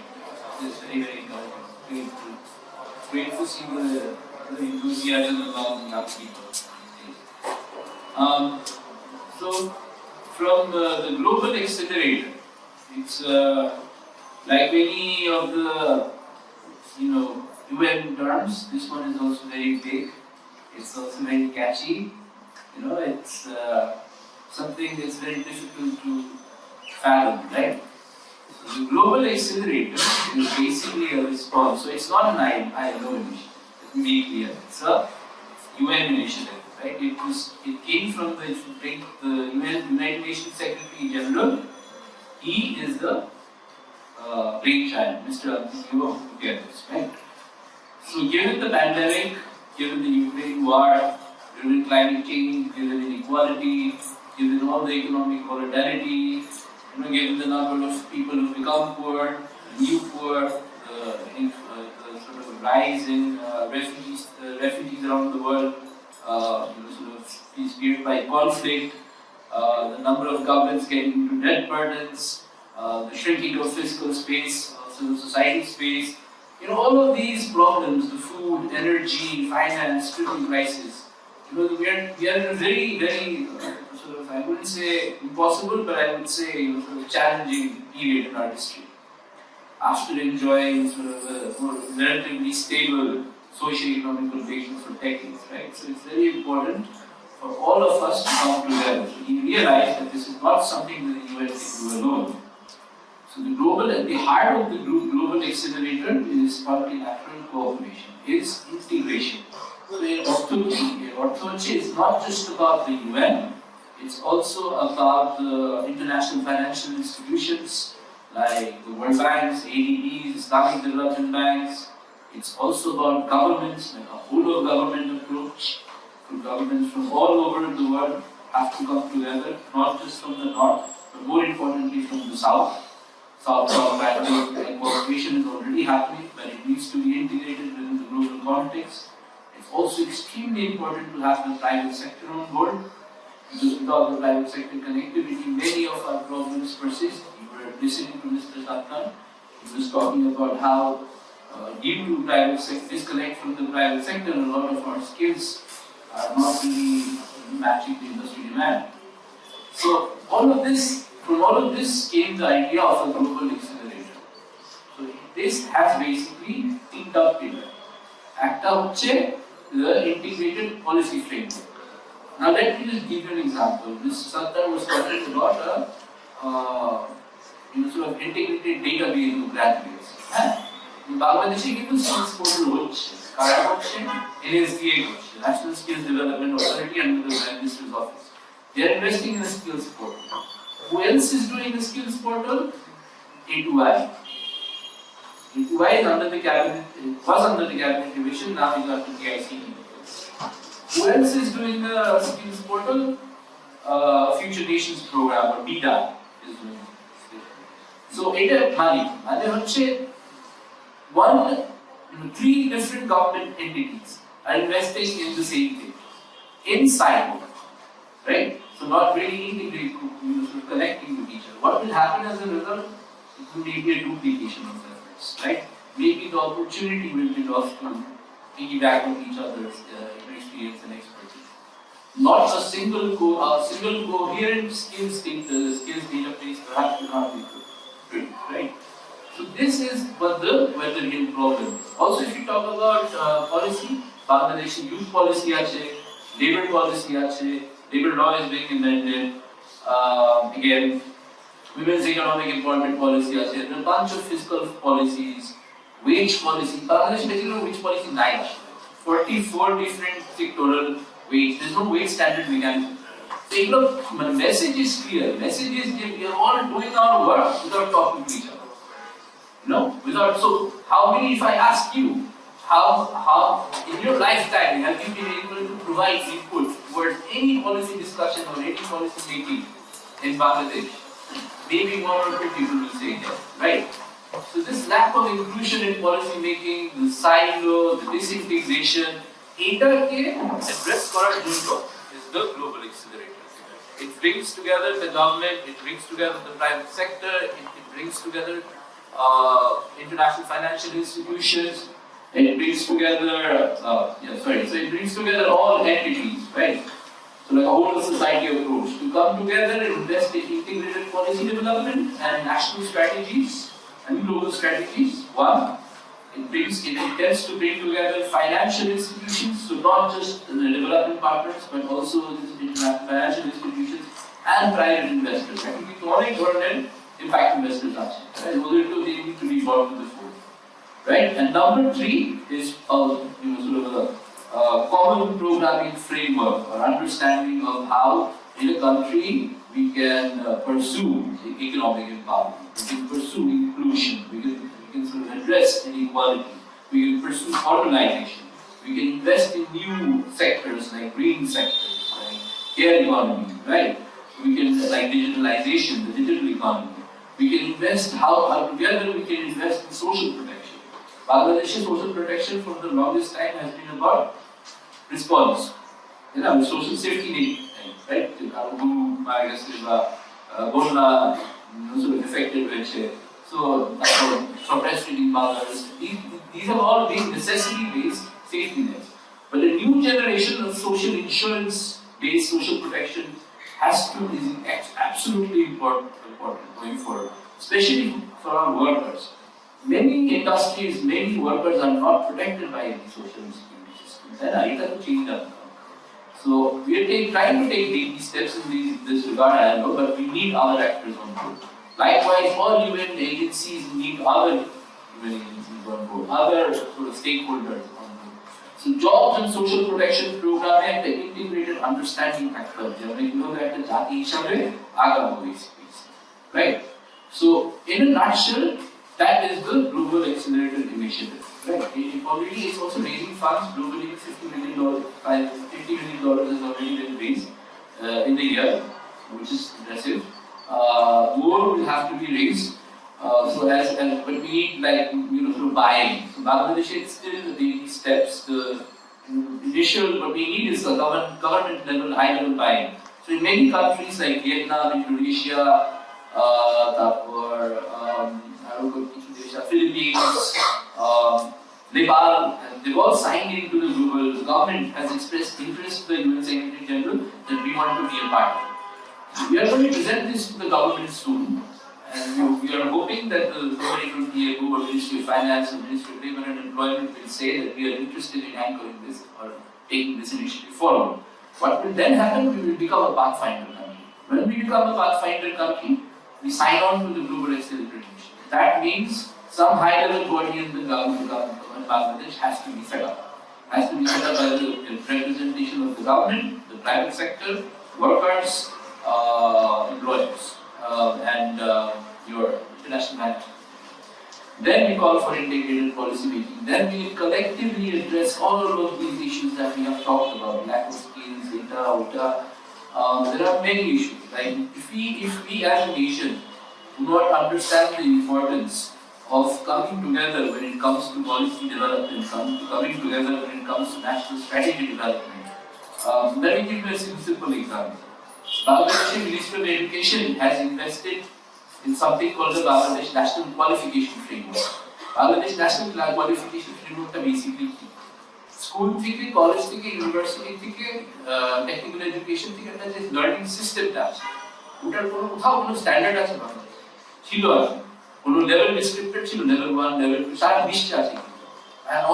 It's very, very encouraging. Great to see the enthusiasm among young people. So, from the Global Accelerator, it's like many of the, UN terms, this one is also very big. It's also very catchy. It's something that's very difficult to fathom, right? So the Global Accelerator is basically a response. So it's not an ILO initiative. Let me be clear. It's a UN initiative, right? It came from the United Nations Secretary General. He is the brainchild, Mr. Guterres, right? So given the pandemic, given the Ukraine war, given climate change, given inequality, given all the economic volatility, given the number of people who become poor, new poor, the sort of rise in refugees around the world, speared by conflict, the number of governments getting into debt burdens, the shrinking of fiscal space, civil society space. All of these problems, the food, energy, finance, stricken crisis, we are in a very, very sort of, I wouldn't say impossible, but I would say sort of challenging period in our history. After enjoying sort of a more relatively stable socio-economical basis for decades, right? So it's very important for all of us to come together. So we realize that this is not something that the UN can do alone. So at the heart of the Global Accelerator is multilateral cooperation, is integration. So orthodoxy is not just about the UN, it's also about the international financial institutions like the World Banks, ADBs, Islamic Development Banks. It's also about governments, like a whole of government approach. So governments from all over the world have to come together, not just from the north, but more importantly from the south. South-South and cooperation is already happening, but it needs to be integrated within the global context. It's also extremely important to have the private sector on board, because without the private sector connectivity, many of our problems persist. You were listening to Mr. Sattar. He was talking about how, due to private sector disconnect from the private sector, a lot of our skills are not really matching the industry demand. So from all of this came the idea of a global accelerator. So this has basically ticked up in ACTA hocche the integrated policy framework. Now let me just give you an example. Mr. Sattar was talking about a sort of integrated database of graduates. Bangladeshi কিন্তু skills portal হচ্ছে, কারা হচ্ছে, NSDA হচ্ছে, National Skills Development Authority under the Prime Minister's office. They are investing in a skills portal. Who else is doing the skills portal? A2I. A2I is under the cabinet, it was under the cabinet division, now it's under the ICT. Who else is doing the skills portal? Future Nations program or BEDA is doing it. So it money. Three different government entities are investing in the same thing. In silo, right? So not really integrated, connecting with each other. What will happen as a result? It will be a duplication of efforts, right? Maybe the opportunity will be lost to piggyback on each other's experience and expertise. Not a single coherent skills database perhaps will not be good, right? So this is what the real problem. Also, if you talk about policy, Bangladeshi youth policy labor policy labor law is being amended. Again, women's economic empowerment policy there are a bunch of fiscal policies, wage policy. Bangladesh basically wage policy 9. 44 different sectoral wage. There's no wage standard mechanism. So the message is clear. Message is we are all doing our work without talking to each other. So how many, if I ask you, how in your lifetime have you been able to provide input towards any policy discussion or any policy making in Bangladesh? Maybe one or two people will say yes, right? So this lack of inclusion in policy making, the silo, the disintegration, এটাকে address করার জন্য is the Global Accelerator. It brings together the government, it brings together the private sector, it brings together international financial institutions, and it brings together, so it brings together all entities, right? So like a whole society approach to come together and invest in integrated policy development and national strategies and global strategies. One, it intends to bring together financial institutions, so not just the development partners, but also international financial institutions and private investors. I think we only government impact investors actually. Right? They need to be involved in the fold. Right? And number 3 is a common programming framework or understanding of how in a country we can pursue economic empowerment, we can pursue inclusion, we can sort of address inequality, we can pursue urbanization, we can invest in new sectors like green sectors, like care economy, right? We can like digitalization, the digital economy. We can invest how together we can invest in social protection. Bangladesh's social protection for the longest time has been about response. Social safety net, right? Sort of affected so suppressed reading mothers. These have all been necessity-based safety nets. But a new generation of social insurance-based social protection is absolutely important going forward, especially for our workers. Many industries, many workers are not protected by any social security systems. And I have to change that. So we are trying to take baby steps in this regard, I know, but we need other actors on board. Likewise, all UN agencies need other UN agencies on board, other sort of stakeholders on board. So jobs and social protection program and the integrated understanding factor, right? So in a nutshell, that is the Global Accelerator initiative. Right? Already it's also raising funds globally. $50 million has already been raised in the year, which is impressive. More will have to be raised. But we need through buying. So Bangladesh is still the baby steps. The initial what we need is a government level, high level buying. So in many countries like Vietnam, Indonesia, Philippines, Nepal, they've all signed into the global. The government has expressed interest to the UN Secretary General that we want to be a part of it. We are going to present this to the government soon, and we are hoping that the somebody from the ILO or Ministry of Finance or Ministry of Labour and Employment will say that we are interested in anchoring this or taking this initiative forward. What will then happen? We will become a pathfinder country. When we become a pathfinder country, we sign on to the Global Accelerator initiative. That means some high-level body in the government Bangladesh has to be set up. Has to be set up by the representation of the government, the private sector, workers, employers, and your international management. Then we call for integrated policy making. Then we collectively address all of these issues that we have talked about, lack of skills, data, OTA. There are many issues. Like if we as a nation do not understand the importance of coming together when it comes to policy development, coming together when it comes to national strategy development. Let me give you a simple example. Bangladesh Ministry of Education has invested in something called the Bangladesh National Qualification Framework. Bangladesh National Qualification Framework is basically school থেকে, college থেকে, university থেকে, technical education থেকে একটা যে learning সিস্টেমটা আছে, ওটার কোথাও কোনো স্ট্যান্ডার্ড আছে বাংলাদেশে? ছিল আছে। কোনো লেভেল ডিসক্রিপ্টেড ছিল, লেভেল 1, লেভেল 2, সারা বিশ্বে আছে কিন্তু।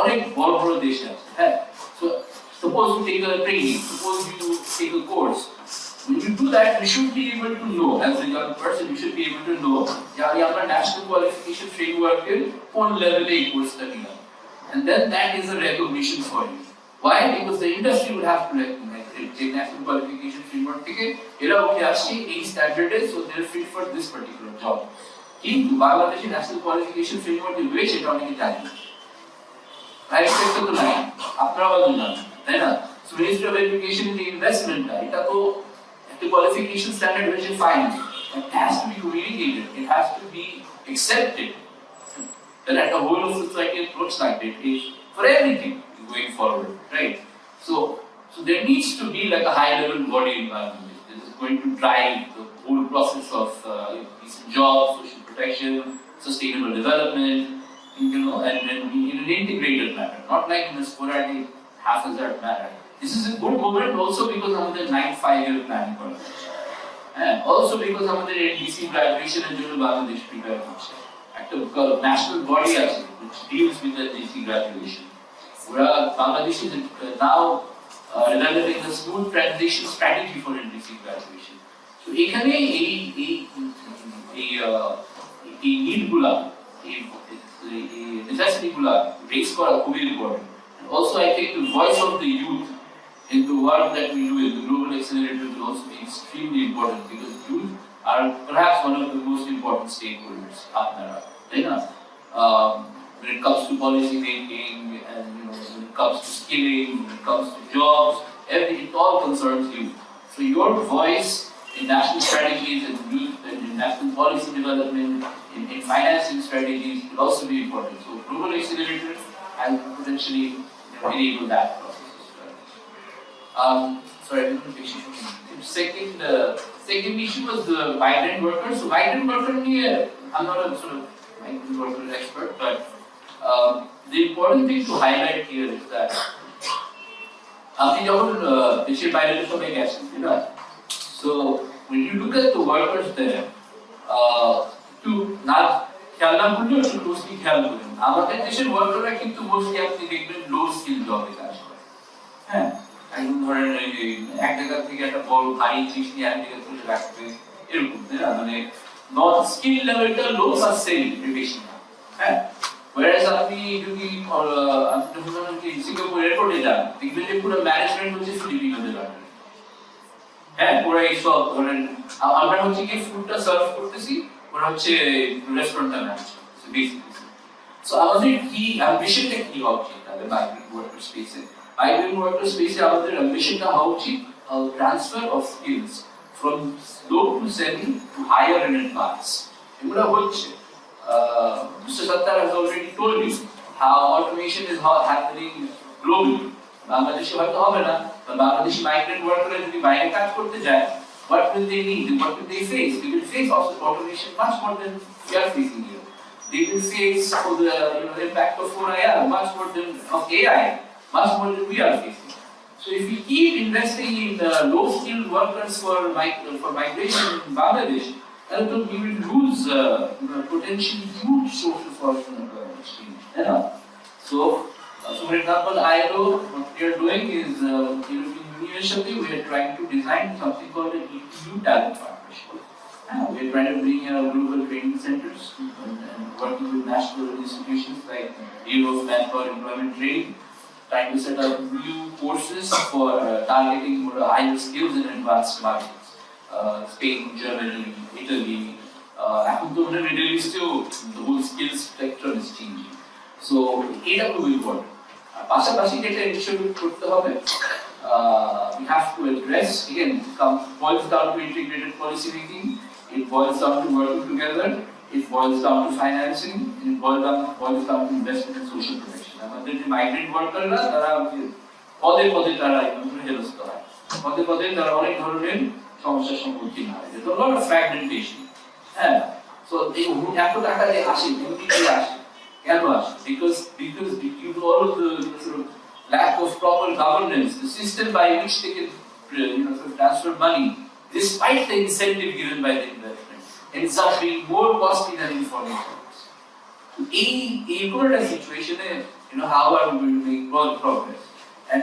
অনেক বড় বড় দেশে আছে। হ্যাঁ, so suppose you take a training, suppose you take a course. When you do that, you should be able to know, as a young person, you should be able to know, yeah, national qualification framework on level 8 course study. And then that is a recognition for you. Why? Because the industry would have to recognize it. The national qualification framework ticket, a standard is, so they're fit for this particular job. Into Bangladesh national qualification framework is which it only can. Private sector to line, so Ministry of Education in the investment, the qualification standard which is fine. It has to be communicated, it has to be accepted. That at the whole of society approach like it is for everything going forward, right? So there needs to be like a high level body environment that is going to drive the whole process of decent jobs, social protection, sustainable development, and in an integrated manner, not like in a sporadic, haphazard manner. This is a good movement also because of the 9 5-year plan, and also because of the NDC graduation and General Bangladesh preparation. A national body which deals with the NDC graduation. Where Bangladesh is now developing a smooth transition strategy for NDC graduation. So, এখানে এই নিডগুলা, এই necessity-গুলা raise করা খুবই important. And also, I think the voice of the youth in the work that we do in the Global Accelerator will also be extremely important because youth are perhaps one of the most important stakeholders. When it comes to policy making and when it comes to skilling, when it comes to jobs, it all concerns you. So your voice in national strategies and in national policy development, in financing strategies will also be important. So Global Accelerator can potentially enable that process as well. Sorry, I didn't finish. Second issue was the migrant workers. So migrant worker, I'm not a sort of migrant worker expert, but the important thing to highlight here is that so when you look at the workers there, to not খেয়াল না করলেও একটু closely খেয়াল করেন আমাদের দেশের ওয়ার্কাররা কিন্তু mostly আপনি দেখবেন লো স্কিল জবে কাজ করে। হ্যাঁ, একদম ধরেন এক জায়গা থেকে একটা বড় ভারী জিনিস নিয়ে এক জায়গা তুলে রাখবে এরকম, মানে নট স্কিল লেভেলটা লো সাস্টেইন বেশি না। হ্যাঁ, whereas আপনি যদি সিঙ্গাপুর এয়ারপোর্টে যান দেখবেন যে পুরো ম্যানেজমেন্ট হচ্ছে ফিলিপিনোদের আন্ডারে। হ্যাঁ, পুরো এইসব ধরেন আমরা হচ্ছে কি ফুডটা সার্ভ করতেছি, ওরা হচ্ছে রেস্টুরেন্টটা ম্যানেজ করতেছে বেসিক্যালি। সো আমাদের কি অ্যাম্বিশনটা কি হওয়া উচিত তাহলে মাইগ্রেন্ট ওয়ার্কার স্পেসে? Migrant worker space আমাদের ambition-টা হওয়া উচিত transfer of skills from low to semi to higher and advanced. এগুলো হচ্ছে Mr. Sattar has already told you how automation is happening globally. বাংলাদেশে হয়তো হবে না, but Bangladeshi migrant worker যদি বাইরে কাজ করতে যায়, what will they need? What will they face? They will face also automation much more than we are facing here. They will face the impact of 4IR much more than of AI. Much more than we are facing. So if we keep investing in low-skilled workers for migration in Bangladesh, then we will lose potentially huge social fortune exchange. So for example, ILO, what we are doing is European Union, we are trying to design something called an EU talent partnership. We are trying to bring global training centers and working with national institutions like Bureau of Manpower Employment Training, trying to set up new courses for targeting more higher skills in advanced markets. Spain, Germany, Italy, এখন তো মানে middle ইস্টেও the whole skills spectrum is changing. So এটা খুব important. পাশাপাশি যেটা initiative করতে হবে, we have to address, again, it boils down to integrated policy making, it boils down to working together, it boils down to financing, and it boils down to investment in social protection. আমাদের যে migrant ওয়ার্কাররা তারা পদে পদে তারা হেরস্ত হয়, পদে পদে তারা অনেক ধরনের সমস্যার সম্মুখীন হয়। There's a lot of fragmentation. হ্যাঁ, so এত টাকা যে আসে, দুটি আসে, কেন আসে? Because due to all of the sort of lack of proper governance, the system by which they can sort of transfer money, despite the incentive given by the investment, ends up being more costly than informal source. A situation, how are we going to make progress? And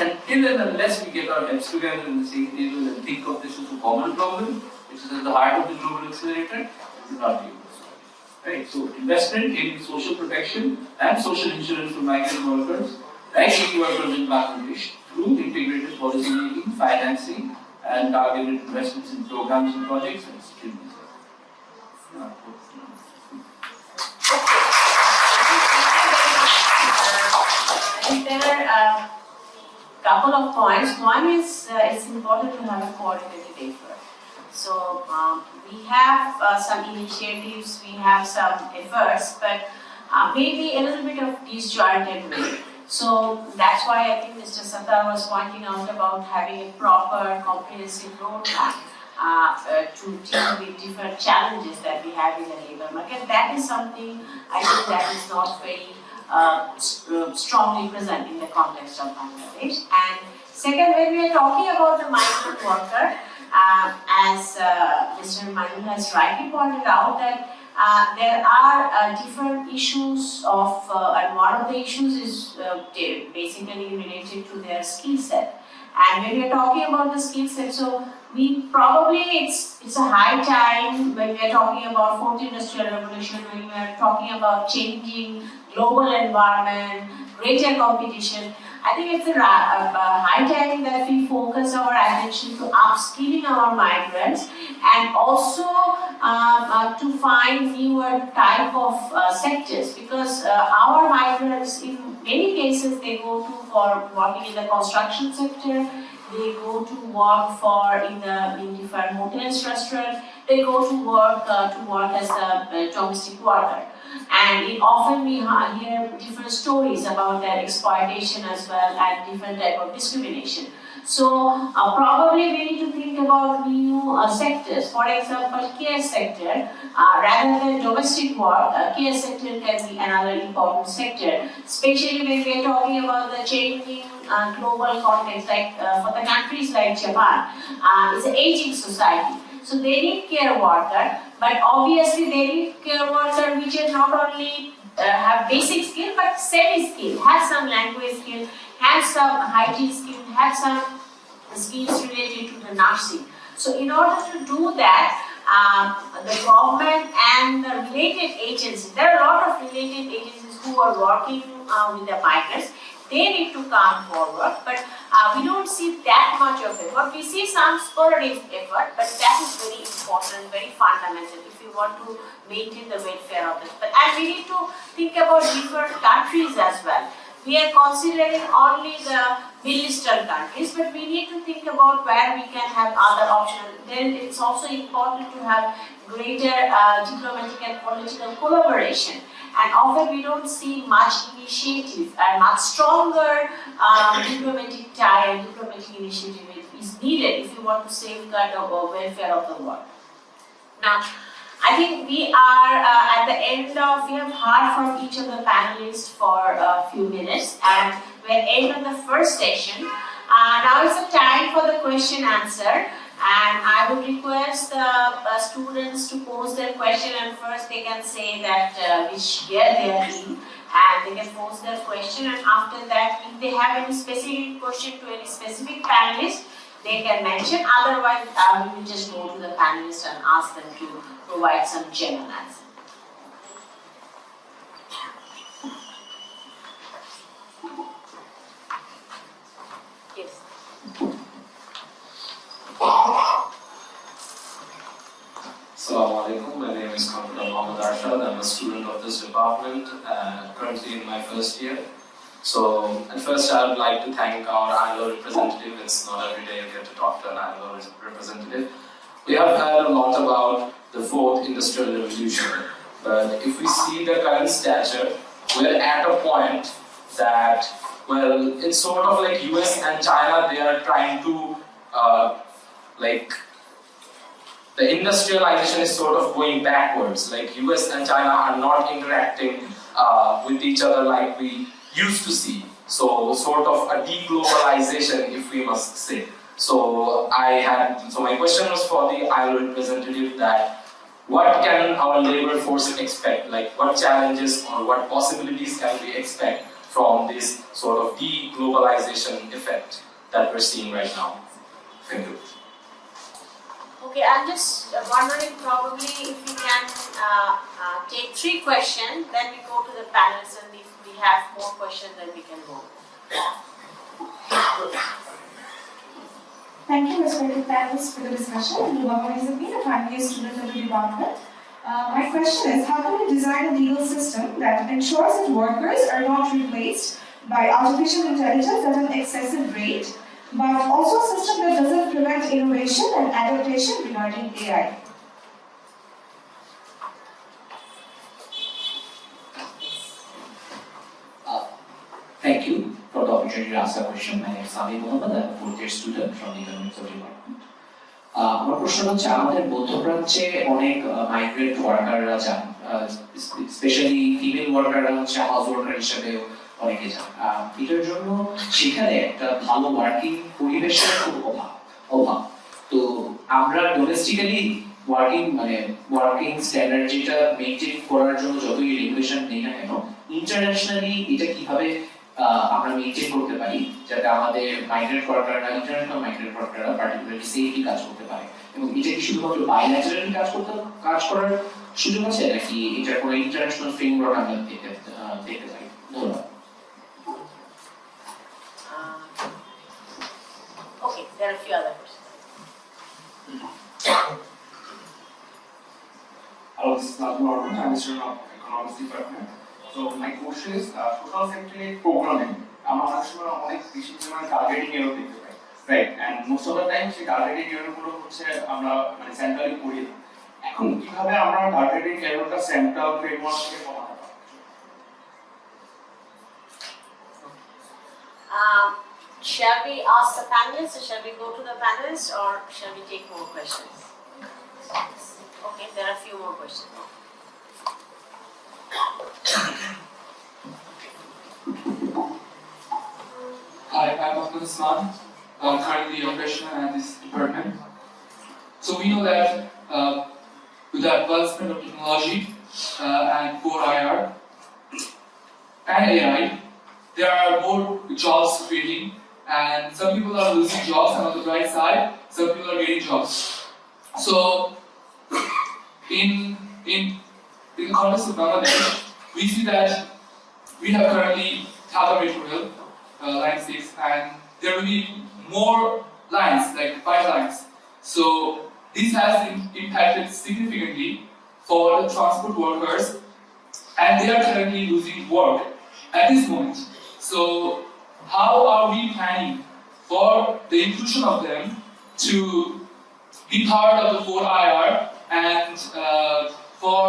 until and unless we get our heads together in the same table and think of this as a common problem, which is at the heart of the Global Accelerator, we will not be able to solve it. Right? So investment in social protection and social insurance for migrant workers, migrant workers in Bangladesh, through integrated policy making, financing, and targeted investments in programs and projects, and skill research. There are a couple of points. One is it's important to have a coordinated effort. So we have some initiatives, we have some efforts, but maybe a little bit of disjointed way. So that's why I think Mr. Sattar was pointing out about having a proper, comprehensive roadmap to deal with different challenges that we have in the labor market. That is something I think that is not very strongly present in the context of Bangladesh. And second, when we are talking about the migrant worker, as Mr. Moinul has rightly pointed out, that there are different issues of, and one of the issues is basically related to their skill set. And when we are talking about the skill set, so we probably, it's a high time when we are talking about fourth industrial revolution, when we are talking about changing global environment, greater competition. I think it's a high time that we focus our attention to upskilling our migrants and also to find newer type of sectors, because our migrants, in many cases, they go to for working in the construction sector, they go to work in different hotels, restaurants, they go to work as a domestic worker. And often we hear different stories about their exploitation as well and different type of discrimination. So probably we need to think about new sectors. For example, care sector, rather than domestic work, care sector can be another important sector, especially when we are talking about the changing global context, like for the countries like Japan, it's an aging society. So they need care worker, but obviously they need care worker which is not only have basic skill but semi-skill, have some language skill, have some hygiene skill, have some skills related to the nursing. So in order to do that, the government and the related agencies, there are a lot of related agencies who are working with the migrants. They need to come forward, but we don't see that much of effort. We see some sporadic effort, but that is very important, very fundamental if you want to maintain the welfare of this. And we need to think about different countries as well. We are considering only the Middle Eastern countries, but we need to think about where we can have other options. Then it's also important to have greater diplomatic and political collaboration. And often we don't see much initiative and much stronger diplomatic tie and diplomatic initiative is needed if you want to safeguard the welfare of the world. Now, I think we are at the end of, we have heard from each of the panelists for a few minutes, and we're at the end of the first session. Now it's the time for the question answer. And I would request the students to pose their question, and first they can say that which year they are in, and they can pose their question, and after that, if they have any specific question to any specific panelist, they can mention. Otherwise, we will just go to the panelists and ask them to provide some general answer. Yes. Assalamu alaikum. Mohammad. I'm a student of this department, currently in my first year. So, at first I would like to thank our ILO representative. It's not every day you get to talk to an ILO representative. We have heard a lot about the fourth industrial revolution, but if we see the current stature, we're at a point that, well, it's sort of like US and China, they are trying to, the industrialization is sort of going backwards. Like US and China are not interacting with each other like we used to see. So sort of a deglobalization, if we must say. So my question was for the ILO representative that what can our labor force expect? Like what challenges or what possibilities can we expect from this sort of deglobalization effect that we're seeing right now? Thank you. Okay, I'm just wondering probably if we can take 3 questions, then we go to the panelists, and if we have more questions, then we can go. Thank you, respected panelists, for the discussion. I'm Mohammad, a final year student of the department. My question is, how can we design a legal system that ensures that workers are not replaced by artificial intelligence at an excessive rate, but also a system that doesn't prevent innovation and adaptation regarding AI? Thank you for the opportunity to ask a question. My name is Mohammad. I'm a 4th year student from the economics of department. আমার প্রশ্ন হচ্ছে আমাদের মধ্যপ্রাচ্যে অনেক migrant ওয়ার্কাররা যান, specially female ওয়ার্কাররা হচ্ছে house worker হিসেবে অনেকে যান। এটার জন্য সেখানে একটা ভালো ওয়ার্কিং পরিবেশের খুব অভাব। তো আমরা ডোমেস্টিক্যালি ওয়ার্কিং স্ট্যান্ডার্ড যেটা মেইনটেইন করার জন্য যতই রেগুলেশন নেই না কেন, ইন্টারন্যাশনালি এটা কিভাবে আমরা মেইনটেইন করতে পারি যাতে আমাদের মাইগ্রেন্ট ওয়ার্কাররা, ইন্টারন্যাশনাল মাইগ্রেন্ট ওয়ার্কাররা পার্টিকুলারলি সেফলি কাজ করতে পারে, এবং এটা কি শুধুমাত্র বাইল্যাটারালি কাজ করার সুযোগ আছে নাকি এটার কোনো ইন্টারন্যাশনাল ফ্রেমওয়ার্ক আমরা দেখতে পারি? ধন্যবাদ। Okay, there are a few other questions. Hello, this is Moinul. I'm a student of economics department. So my question is, social sector programming, আমরা অনেক সময় অনেক বেশি পরিমাণে টার্গেটিং এরর দেখতে পাই, right? And most of the time সেই targeting error গুলো হচ্ছে আমরা মানে সেন্ট্রালি করি না। এখন কিভাবে আমরা টার্গেটিং এররটা সেন্ট্রাল ফ্রেমওয়ার্ক থেকে কমাতে পারি? Shall we ask the panelists, or shall we go to the panelists, or shall we take more questions? Okay, there are a few more questions. Hi, I'm Mohammad. I'm currently a freshman at this department. So we know that with the advancement of technology and 4IR and AI, there are more jobs creating, and some people are losing jobs, and on the bright side, some people are getting jobs. So, in the context of Bangladesh, we see that we have currently Dhaka Metro Rail, line 6, and there will be more lines, like 5 lines. So this has impacted significantly for the transport workers, and they are currently losing work at this moment. So how are we planning for the inclusion of them to be part of the 4IR and for,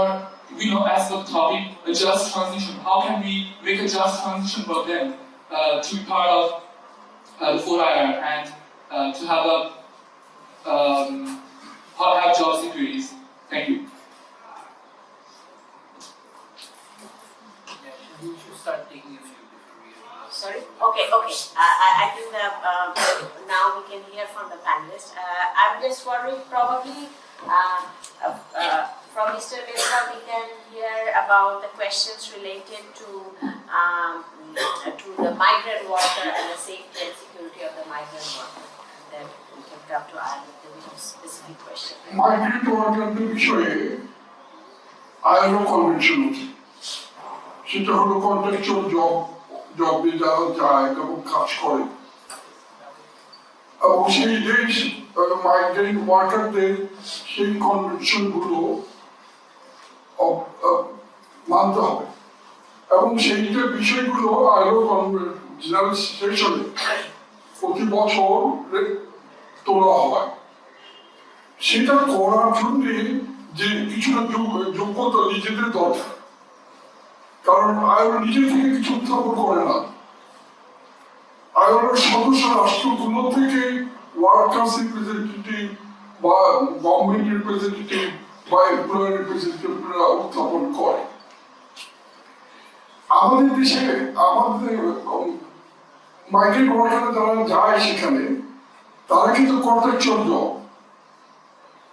as for the topic, a just transition? How can we make a just transition for them to be part of the 4IR and to have job securities? Thank you. We should start taking a few different Sorry? Okay. I think that now we can hear from the panelists. I'm just wondering, probably from Mr. Mesba, we can hear about the questions related to the migrant worker and the safety and security of the migrant worker. And then we can come to Ireland with a specific question. Migrant ওয়ার্কারদের বিষয়ে ILO convention আছে, সেটা হলো contractual জবে যারা যায় এবং কাজ করে, এবং সেই দেশ মাইগ্রেন্ট ওয়ার্কারদের সেই কনভেনশন গুলো মানতে হবে এবং সেইটা বিষয়গুলো আইলো জেনারেল সেশনে প্রতি বছর তোলা হয়। সেটা করার জন্য যে কিছুটা যোগ্যতা নিজেদের দরকার, কারণ আইলো নিজে থেকে কিছু উত্থাপন করে না। আইলোর সদস্য রাষ্ট্রগুলো থেকে ওয়ার্কার্স রিপ্রেজেন্টেটিভ বা গভর্নমেন্ট রিপ্রেজেন্টেটিভ বা এমপ্লয়ার রিপ্রেজেন্টেটিভরা উত্থাপন করে। আমাদের দেশে আমাদের মাইগ্রেন্ট ওয়ার্কাররা যারা যায় সেখানে তারা কিন্তু কন্ট্রাকচুয়াল জব,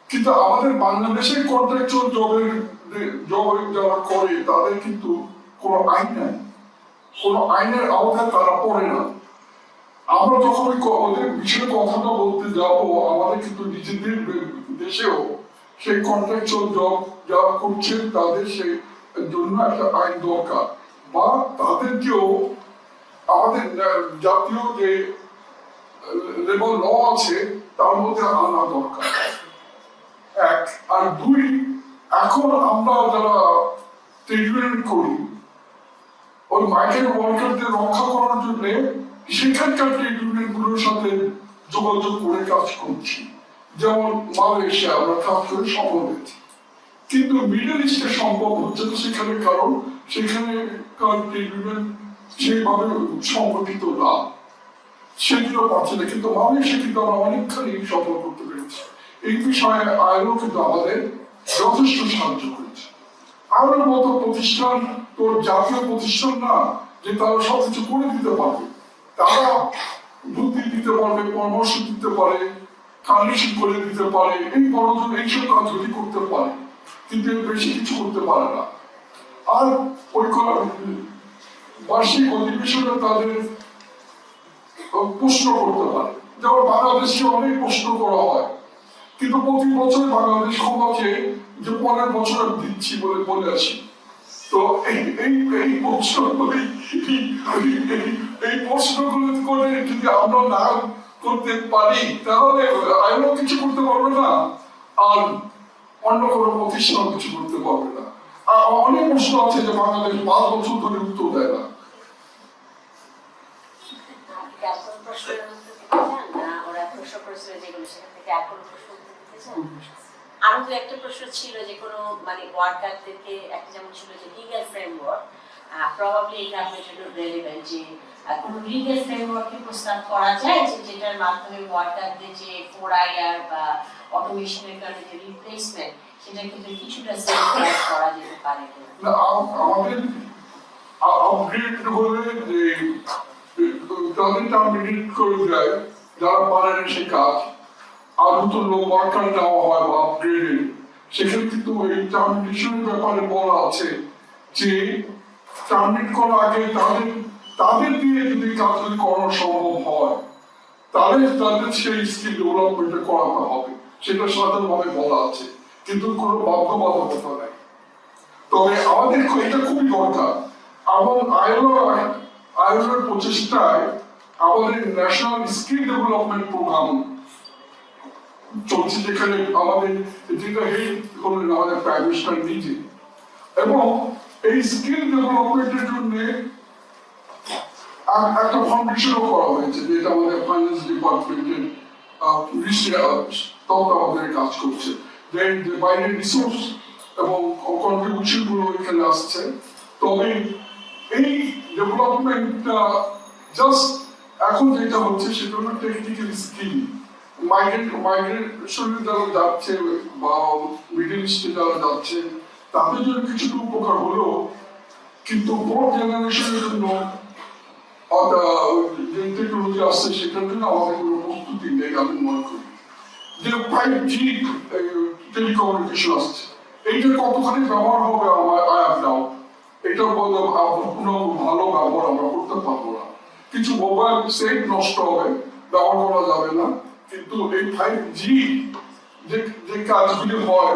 কিন্তু আমাদের বাংলাদেশের কন্ট্রাকচুয়াল জব যারা করে তাদের কিন্তু কোনো আইন নাই, কোনো আইনের আওতায় তারা পড়ে না। আমরা যখন ওদের বিষয়ে কথাটা বলতে যাব, আমাদের কিন্তু নিজেদের দেশেও সেই কন্ট্রাকচুয়াল জব যারা করছে তাদের সেই জন্য একটা আইন দরকার, বা তাদেরকেও আমাদের জাতীয় যে লেবার ল আছে তার মধ্যে আনা দরকার, এক। আর দুই, এখন আমরা যারা ট্রিটমেন্ট করি ওই মাইগ্রেন্ট ওয়ার্কারদের রক্ষা করার জন্য সেখানকার ট্রিটমেন্ট গুলোর সাথে যোগাযোগ করে কাজ করছি। যেমন মালয়েশিয়া আমরা কাজ করে সফল হয়েছি, কিন্তু মিডল ইস্টে সম্ভব হচ্ছে না সেখানে, কারণ সেখানে ট্রিটমেন্ট সেইভাবে সংগঠিত না, সেগুলো পাচ্ছে না। কিন্তু মালয়েশিয়া কিন্তু আমরা অনেকখানি সফল করতে পেরেছি। এই বিষয়ে আইলো কিন্তু আমাদের যথেষ্ট সাহায্য করেছে। আইলোর মতো প্রতিষ্ঠান তোর জাতীয় প্রতিষ্ঠান না যে তারা সবকিছু করে দিতে পারবে, তারা বুদ্ধি দিতে পারবে, পরামর্শ দিতে পারে, কন্ডিশন করে দিতে পারে, এই বড়জন এইসব কাজগুলি করতে পারে, কিন্তু বেশি কিছু করতে পারে না। আর ওই বার্ষিক অধিবেশনে তাদের প্রশ্ন করতে পারে, যেমন বাংলাদেশে অনেক প্রশ্ন করা হয়, কিন্তু প্রতি বছর বাংলাদেশ ক্ষমাকে যে পরের বছর আমি দিচ্ছি বলে আসি। তো এই প্রশ্নগুলো করে যদি আমরা না করতে পারি তাহলে আইনও কিছু করতে পারবে না, আর অন্য কোনো প্রতিষ্ঠান কিছু করতে পারবে না। অনেক প্রশ্ন আছে যে বাংলাদেশ 5 বছর ধরে উত্তর দেয় না। আরো তো একটা প্রশ্ন ছিল যে কোনো মানে ওয়ার্কারদেরকে একটা যেমন ছিল যে লিগ্যাল ফ্রেমওয়ার্ক, প্রবাবলি এটা আপনার জন্য রেলেভেন্ট, যে কোনো লিগ্যাল ফ্রেমওয়ার্কের প্রস্তাব করা যায় যে যেটার মাধ্যমে ওয়ার্কারদের যে 4IR বা অটোমেশনের কারণে যে রিপ্লেসমেন্ট সেটা কিন্তু কিছুটা সেফগার্ড করা যেতে পারে। আমাদের আপগ্রেড হলে যে তাদের টার্মিনেট করে দেয় যারা পারেন সে কাজ, আর নতুন লোক ওয়ার্কার নেওয়া হয় বা আপগ্রেডেড, সেখানে কিন্তু এই টার্মিনেশনের ব্যাপারে বলা আছে যে টার্মিনেট করার আগে তাদের দিয়ে যদি কাজগুলি করানো সম্ভব হয় তাহলে তাদের সেই স্কিল ডেভেলপমেন্ট করাতে হবে, সেটা সাধারণভাবে বলা আছে, কিন্তু কোনো বাধ্যবাধকতা নাই। তবে আমাদের এটা খুবই দরকার, এবং আইএলওর প্রচেষ্টায় আমাদের ন্যাশনাল স্কিল ডেভেলপমেন্ট প্রোগ্রাম চলছে, যেখানে আমাদের যেটা হেড হলেন আমাদের প্রাইম মিনিস্টার নিজে, এবং এই স্কিল ডেভেলপমেন্টের জন্য একটা ফাউন্ডেশনও করা হয়েছে, যেটা আমাদের ফাইন্যান্স ডিপার্টমেন্টের তত্ত্বাবধানে কাজ করছে, যে বাইরের রিসোর্স এবং কন্ট্রিবিউশন গুলো এখানে আসছে। তবে এই ডেভেলপমেন্টটা জাস্ট এখন যেটা হচ্ছে সেটা হলো টেকনিক্যাল স্কিল। মাইগ্রেশনে যারা যাচ্ছে বা মিডল ইস্টে যারা যাচ্ছে তাদের জন্য কিছুটা উপকার হলো, কিন্তু পর জেনারেশনের জন্য যে টেকনোলজি আসছে সেটার জন্য আমাদের কোনো প্রস্তুতি নেই। আমি মনে করি যে 5G টেলিকমিউনিকেশন আসছে, এইটা কতখানি ব্যবহার হবে আমার আয়াতটাও, এটার বলতে কোনো ভালো ব্যবহার আমরা করতে পারবো না। কিছু মোবাইল সেট নষ্ট হবে, ব্যবহার করা যাবে না, কিন্তু এই 5G যে কাজগুলি হয়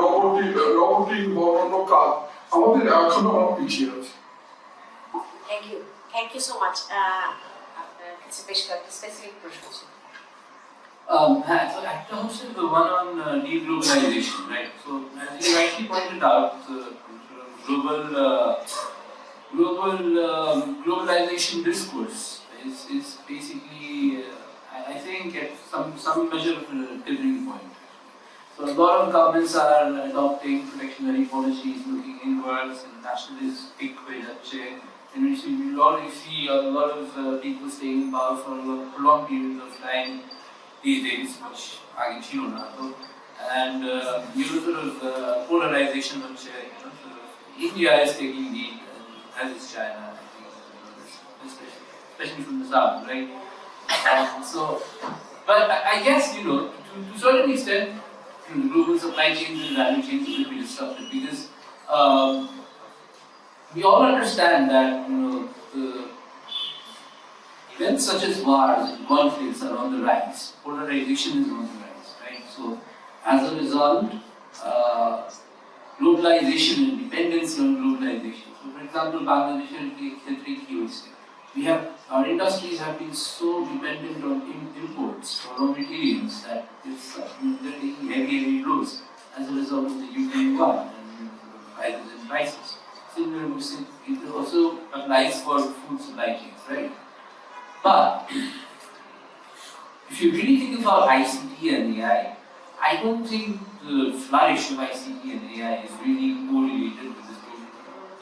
রোবোটিক বা অন্য কাজ আমাদের এখনো অনেক পিছিয়ে আছে। Thank you so much. আপনার কাছে বেশ কয়েকটা স্পেসিফিক প্রশ্ন ছিল। হ্যাঁ, so একটা হচ্ছে the one on deglobalization, right? So as you rightly pointed out, globalization discourse is basically, I think, at some measure of a tipping point. So a lot of governments are adopting protectionary policies, looking inwards and nationalistic way that and we already see a lot of people staying in power for prolonged periods of time these days, which I can and sort of polarization of sort of India is taking lead, as is China, I think, especially from the south, right? But I guess, to a certain extent, the global supply chains and value chains will be disrupted because we all understand that the events such as wars and conflicts are on the rise, polarization is on the rise, right? So as a result, globalization and dependency on globalization. So for example, Bangladesh and we have our industries have been so dependent on imports for raw materials that they're taking heavy blows as a result of the Ukraine war and rises in prices. Similarly, it also applies for food supply chains, right? But if you really think about ICT and AI, I don't think the flourish of ICT and AI is really correlated with this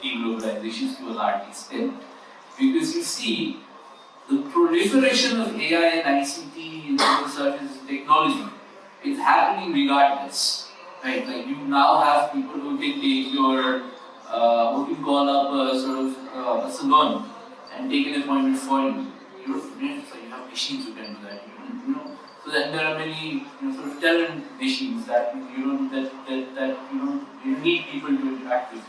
deglobalization to a large extent. Because you see, the proliferation of AI and ICT in the surface technology is happening regardless, right? Like you now have people who can take your, who can call up a salon and take an appointment for you. So you have machines who can do that. So that there are many sort of talent machines that you need people to interact with you.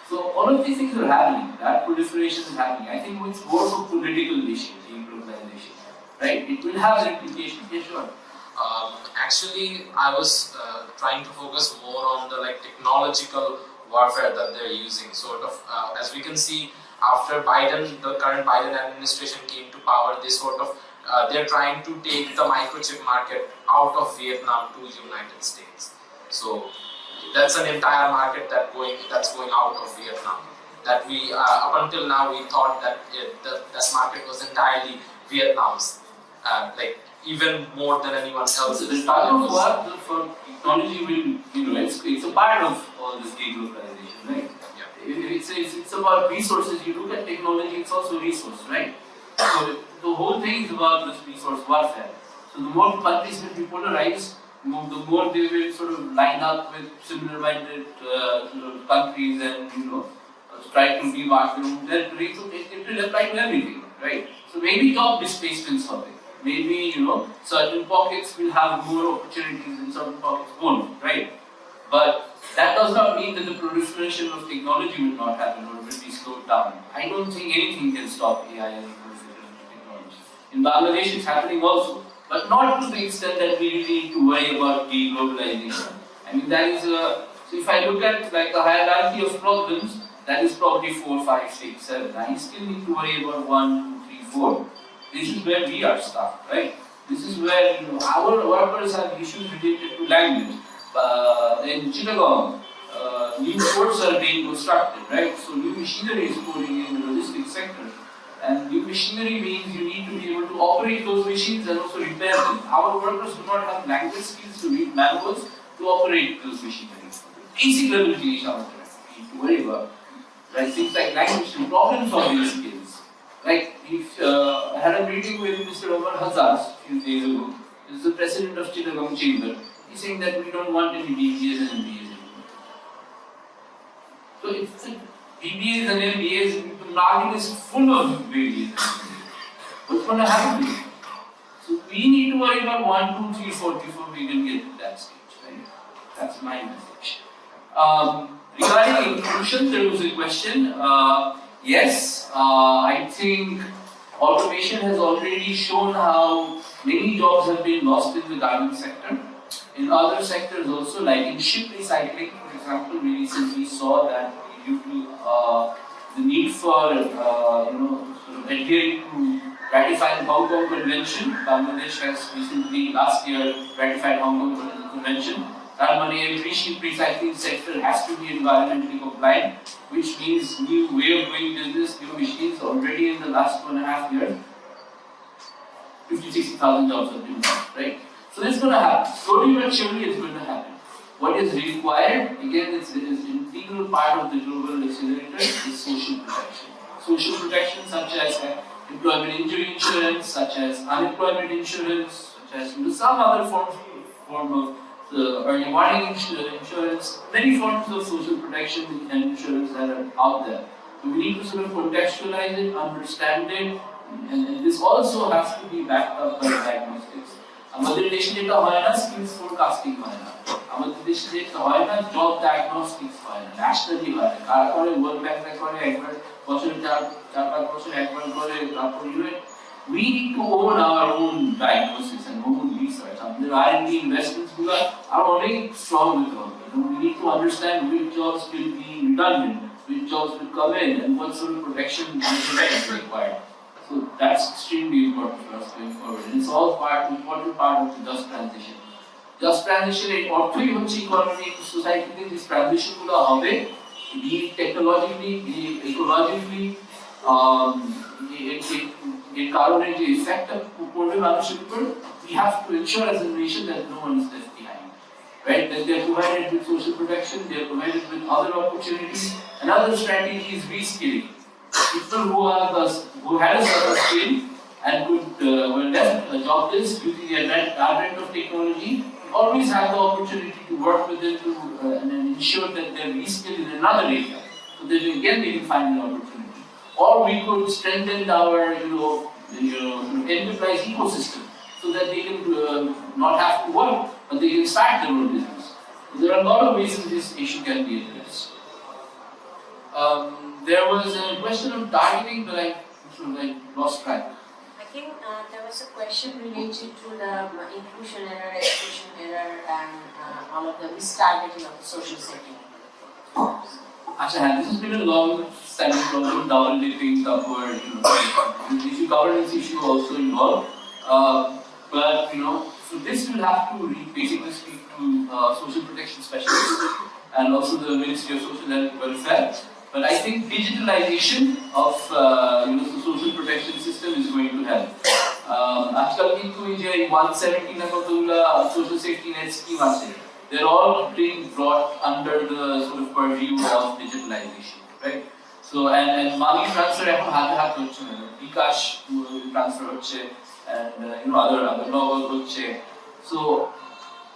So all of these things are happening. That proliferation is happening. I think it's more of a political issue, globalization, right? It will have implications. Yeah, sure. Actually, I was trying to focus more on the technological warfare that they're using. Sort of, as we can see, after Biden, the current Biden administration came to power, they're trying to take the microchip market out of Vietnam to United States. So that's an entire market that's going out of Vietnam. That we up until now we thought that that market was entirely Vietnam's, even more than anyone else's. The part of what for technology will it's a part of all this deglobalization, right? Yeah. It's about resources. You look at technology, it's also resource, right? So the whole thing is about this resource warfare. So the more countries will be polarized, the more they will sort of line up with similar-minded countries and try to demark their own territory. So it will apply to everything, right? So maybe job displacements of it. Maybe certain pockets will have more opportunities and certain pockets won't, right? But that does not mean that the proliferation of technology will not happen or will be slowed down. I don't think anything can stop AI and proliferation of technology. In Bangladesh, it's happening also, but not to the extent that we really need to worry about deglobalization. I mean, that is so if I look at a hierarchy of problems, that is probably 4, 5, 6, 7. I still need to worry about 1, 2, 3, 4. This is where we are stuck, right? This is where our workers have issues related to language. In Chittagong, new ports are being constructed, right? So new machinery is pouring in the logistics sector. And new machinery means you need to be able to operate those machines and also repair them. Our workers do not have language skills to read manuals to operate those machinery. Basic level we need to worry about. Right? Things like language and problem solving skills. Like I had a meeting with Mr. Mohammad a few days ago. He is the president of Chittagong Chamber. He's saying that we don't want any BBAs and MBAs anymore. So it's BBAs and MBAs, the market is full of BBAs and MBAs. What's going to happen to it? So we need to worry about 1, 2, 3, 4 before we can get to that stage, right? That's my message. Regarding inclusion, there was a question. Yes, I think automation has already shown how many jobs have been lost in the garment sector. In other sectors also, like in ship recycling, for example, we recently saw that due to the need for adhering to ratifying Hong Kong Convention, Bangladesh has recently, last year, ratified Hong Kong Convention. That money, every ship recycling sector has to be environmentally compliant, which means new way of doing business, new machines. Already in the last 1.5 years, 50,000-60,000 jobs have been lost, right? So this is going to happen. Slowly but surely it's going to happen. What is required, again, it's an integral part of the Global Accelerator, is social protection. Social protection such as employment injury insurance, such as unemployment insurance, such as some other form of the early warning insurance, many forms of social protection and insurance that are out there. So we need to sort of contextualize it, understand it, and this also has to be backed up by diagnostics. আমাদের দেশে যেটা হয় না skills forecasting হয় না, আমাদের দেশে যেটা হয় না জব ডায়াগনস্টিক্স হয় না, ন্যাশনালি হয় না, কারা করে ওয়ার্ল্ড ব্যাংক করে একবার বছরে 4-5 বছর একবার করে তারপর we need to own our own diagnosis and own research. The R&D investments are already strong with all. We need to understand which jobs will be redundant, which jobs will come in, and what sort of protection is required. So that's extremely important for us going forward. And it's all important part of the just transition. Just transition is অর্থই হচ্ছে economy, society তে this transition গুলো হবে, be it technologically, be it ecologically, এর কারণে যে effect পড়বে মানুষের উপর, we have to ensure as a nation that no one is left behind. Right? That they are provided with social protection, they are provided with other opportunities, and other strategies reskilling. People who had a certain skill and were left jobless using the advent of technology, always have the opportunity to work with them to and ensure that they are reskilled in another area, so that again they can find an opportunity. Or we could strengthen our enterprise ecosystem so that they can not have to work, but they can start their own business. So there are a lot of ways in this issue can be addressed. There was a question of targeting, but I sort of lost track. I think there was a question related to the inclusion error, exclusion error, and all of the mistargeting of the social sector. This has been a long-standing problem, double dipping, upward, issue governance issue also involved. But so this will have to basically speak to social protection specialists and also the Ministry of Social Welfare. But I think digitalization of the social protection system is going to help. আজকাল কিন্তু এই যে 170 না কতগুলা social safety net scheme আছে, they're all being brought under the sort of purview of digitalization, right? So and money transfer এখন হাতে হাতে হচ্ছে না, বিকাশ transfer হচ্ছে and other logos হচ্ছে. So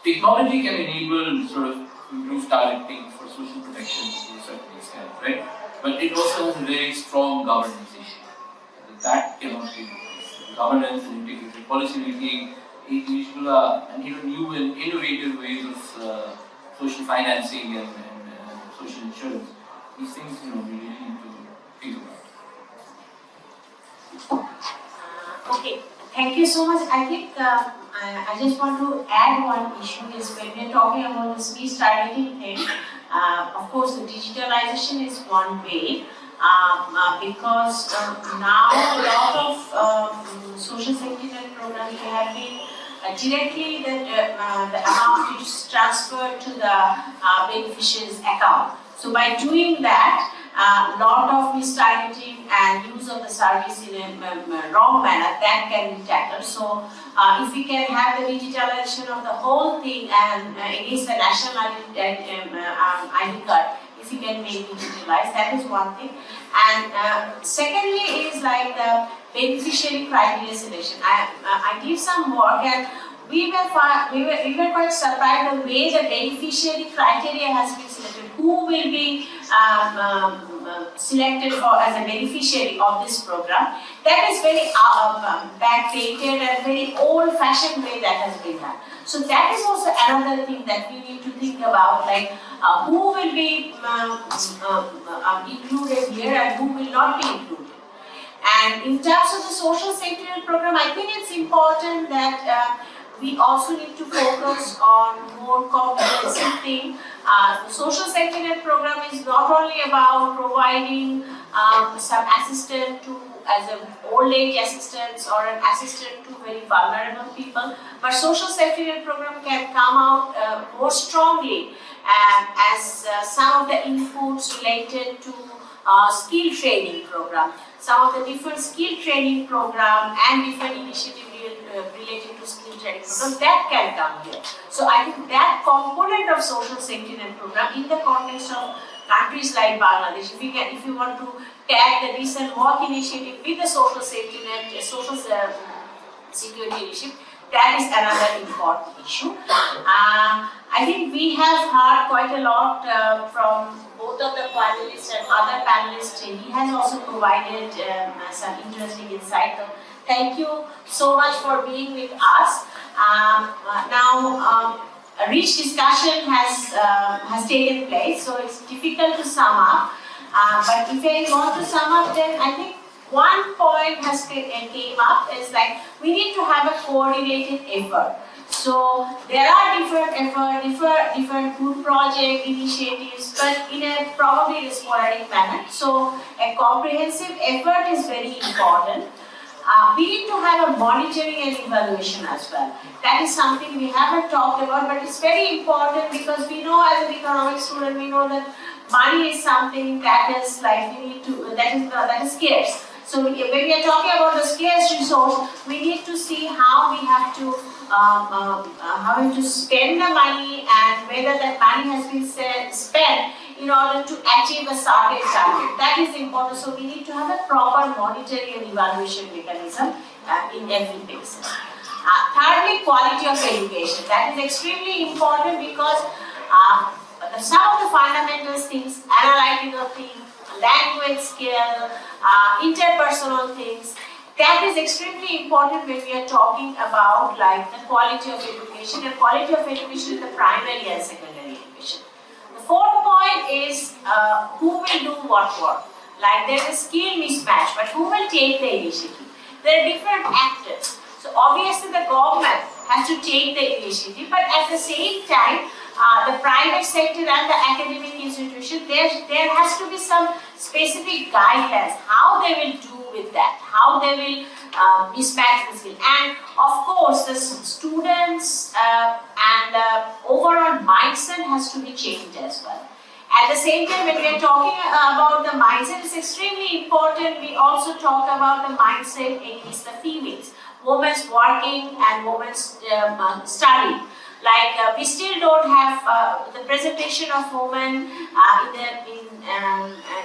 technology can enable sort of improve targeting for social protection to a certain extent, right? But it also has a very strong governance issue. That cannot be governance and integrated policy making, and new and innovative ways of social financing and social insurance. These things, we really need to think about. Okay, thank you so much. I think I just want to add one issue is when we are talking about this restarting thing. Of course, the digitalization is one way because now a lot of social safety net programs they have been directly the amount is transferred to the beneficiary's account. So by doing that, lot of mistargeting and use of the service in a wrong manner that can be tackled. So if we can have the digitalization of the whole thing and against the national ID card, if we can make it digitalized, that is one thing. And secondly is like the beneficiary criteria selection. I did some work and we were quite surprised the way the beneficiary criteria has been selected. Who will be selected as a beneficiary of this program? That is very backdated and very old-fashioned way that has been done. So that is also another thing that we need to think about, like who will be included here and who will not be included. And in terms of the social safety net program, I think it's important that we also need to focus on more comprehensive thing. The social safety net program is not only about providing some assistance to as an old age assistance or an assistant to very vulnerable people, but social safety net program can come out more strongly as some of the inputs related to skill training program, some of the different skill training program and different initiatives related to skill training program that can come here. So I think that component of social safety net program in the context of countries like Bangladesh, if you want to tag the recent work initiative with the social safety net, social security initiative, that is another important issue. I think we have heard quite a lot from both of the panelists and other panelists. He has also provided some interesting insight. So thank you so much for being with us. Now, a rich discussion has taken place, so it's difficult to sum up. But if I want to sum up, then I think one point came up is like we need to have a coordinated effort. So there are different efforts, different good project initiatives, but in a probably sporadic manner. So a comprehensive effort is very important. We need to have a monitoring and evaluation as well. That is something we haven't talked about, but it's very important because we know as an economics student, we know that money is something that is like we need to that is scarce. So when we are talking about the scarce resource, we need to see how we have to spend the money and whether that money has been spent in order to achieve a certain target. That is important. So we need to have a proper monitoring and evaluation mechanism in every basis. Thirdly, quality of education. That is extremely important because some of the fundamental things, analytical things, language skill, interpersonal things, that is extremely important when we are talking about like the quality of education, and quality of education in the primary and secondary education. The fourth point is who will do what work. Like there is a skill mismatch, but who will take the initiative? There are different actors. So obviously the government has to take the initiative, but at the same time, the private sector and the academic institution, there has to be some specific guidelines, how they will do with that, how they will mismatch the skill. And of course, the students and the overall mindset has to be changed as well. At the same time, when we are talking about the mindset, it's extremely important. We also talk about the mindset against the females, women's working and women's studying. Like we still don't have the presentation of women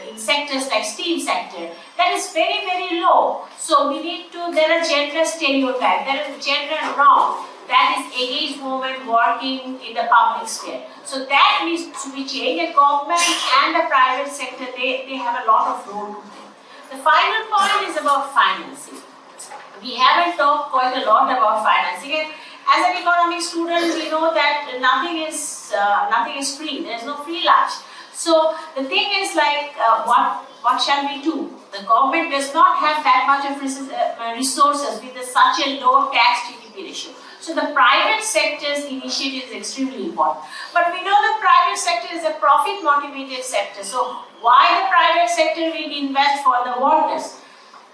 in sectors like STEAM sector. That is very, very low. So we need to, there are gender stereotypes, there is gender norm that is against women working in the public sphere. So that needs to be changed. The government and the private sector, they have a lot of role to play. The final point is about financing. We haven't talked quite a lot about financing. And as an economics student, we know that nothing is free. There is no free lunch. So the thing is like, what shall we do? The government does not have that much of resources with such a low tax GDP ratio. So the private sector's initiative is extremely important. But we know the private sector is a profit-motivated sector. So why the private sector will invest for the workers?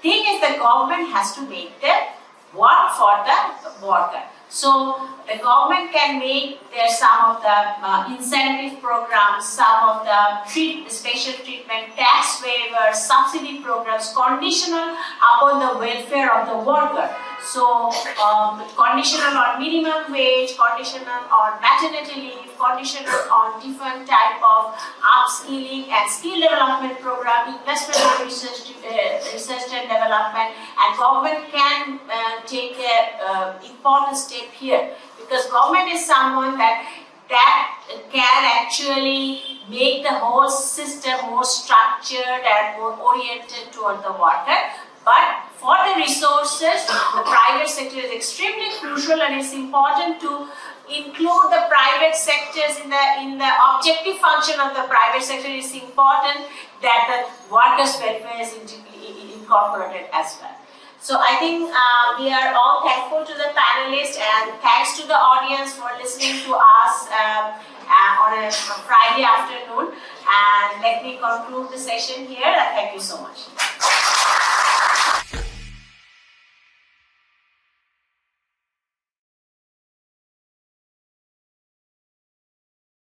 Thing is, the government has to make the work for the worker. So the government can make some of the incentive programs, some of the special treatment, tax waivers, subsidy programs, conditional upon the welfare of the worker. So conditional on minimum wage, conditional on maternity leave, conditional on different type of upskilling and skill development program, investment in research and development, and government can take an important step here, because government is someone that can actually make the whole system more structured and more oriented toward the worker. But for the resources, the private sector is extremely crucial, and it's important to include the private sectors in the objective function of the private sector. It's important that the workers' welfare is incorporated as well. So I think we are all thankful to the panelists, and thanks to the audience for listening to us on a Friday afternoon. And let me conclude the session here. Thank you so much.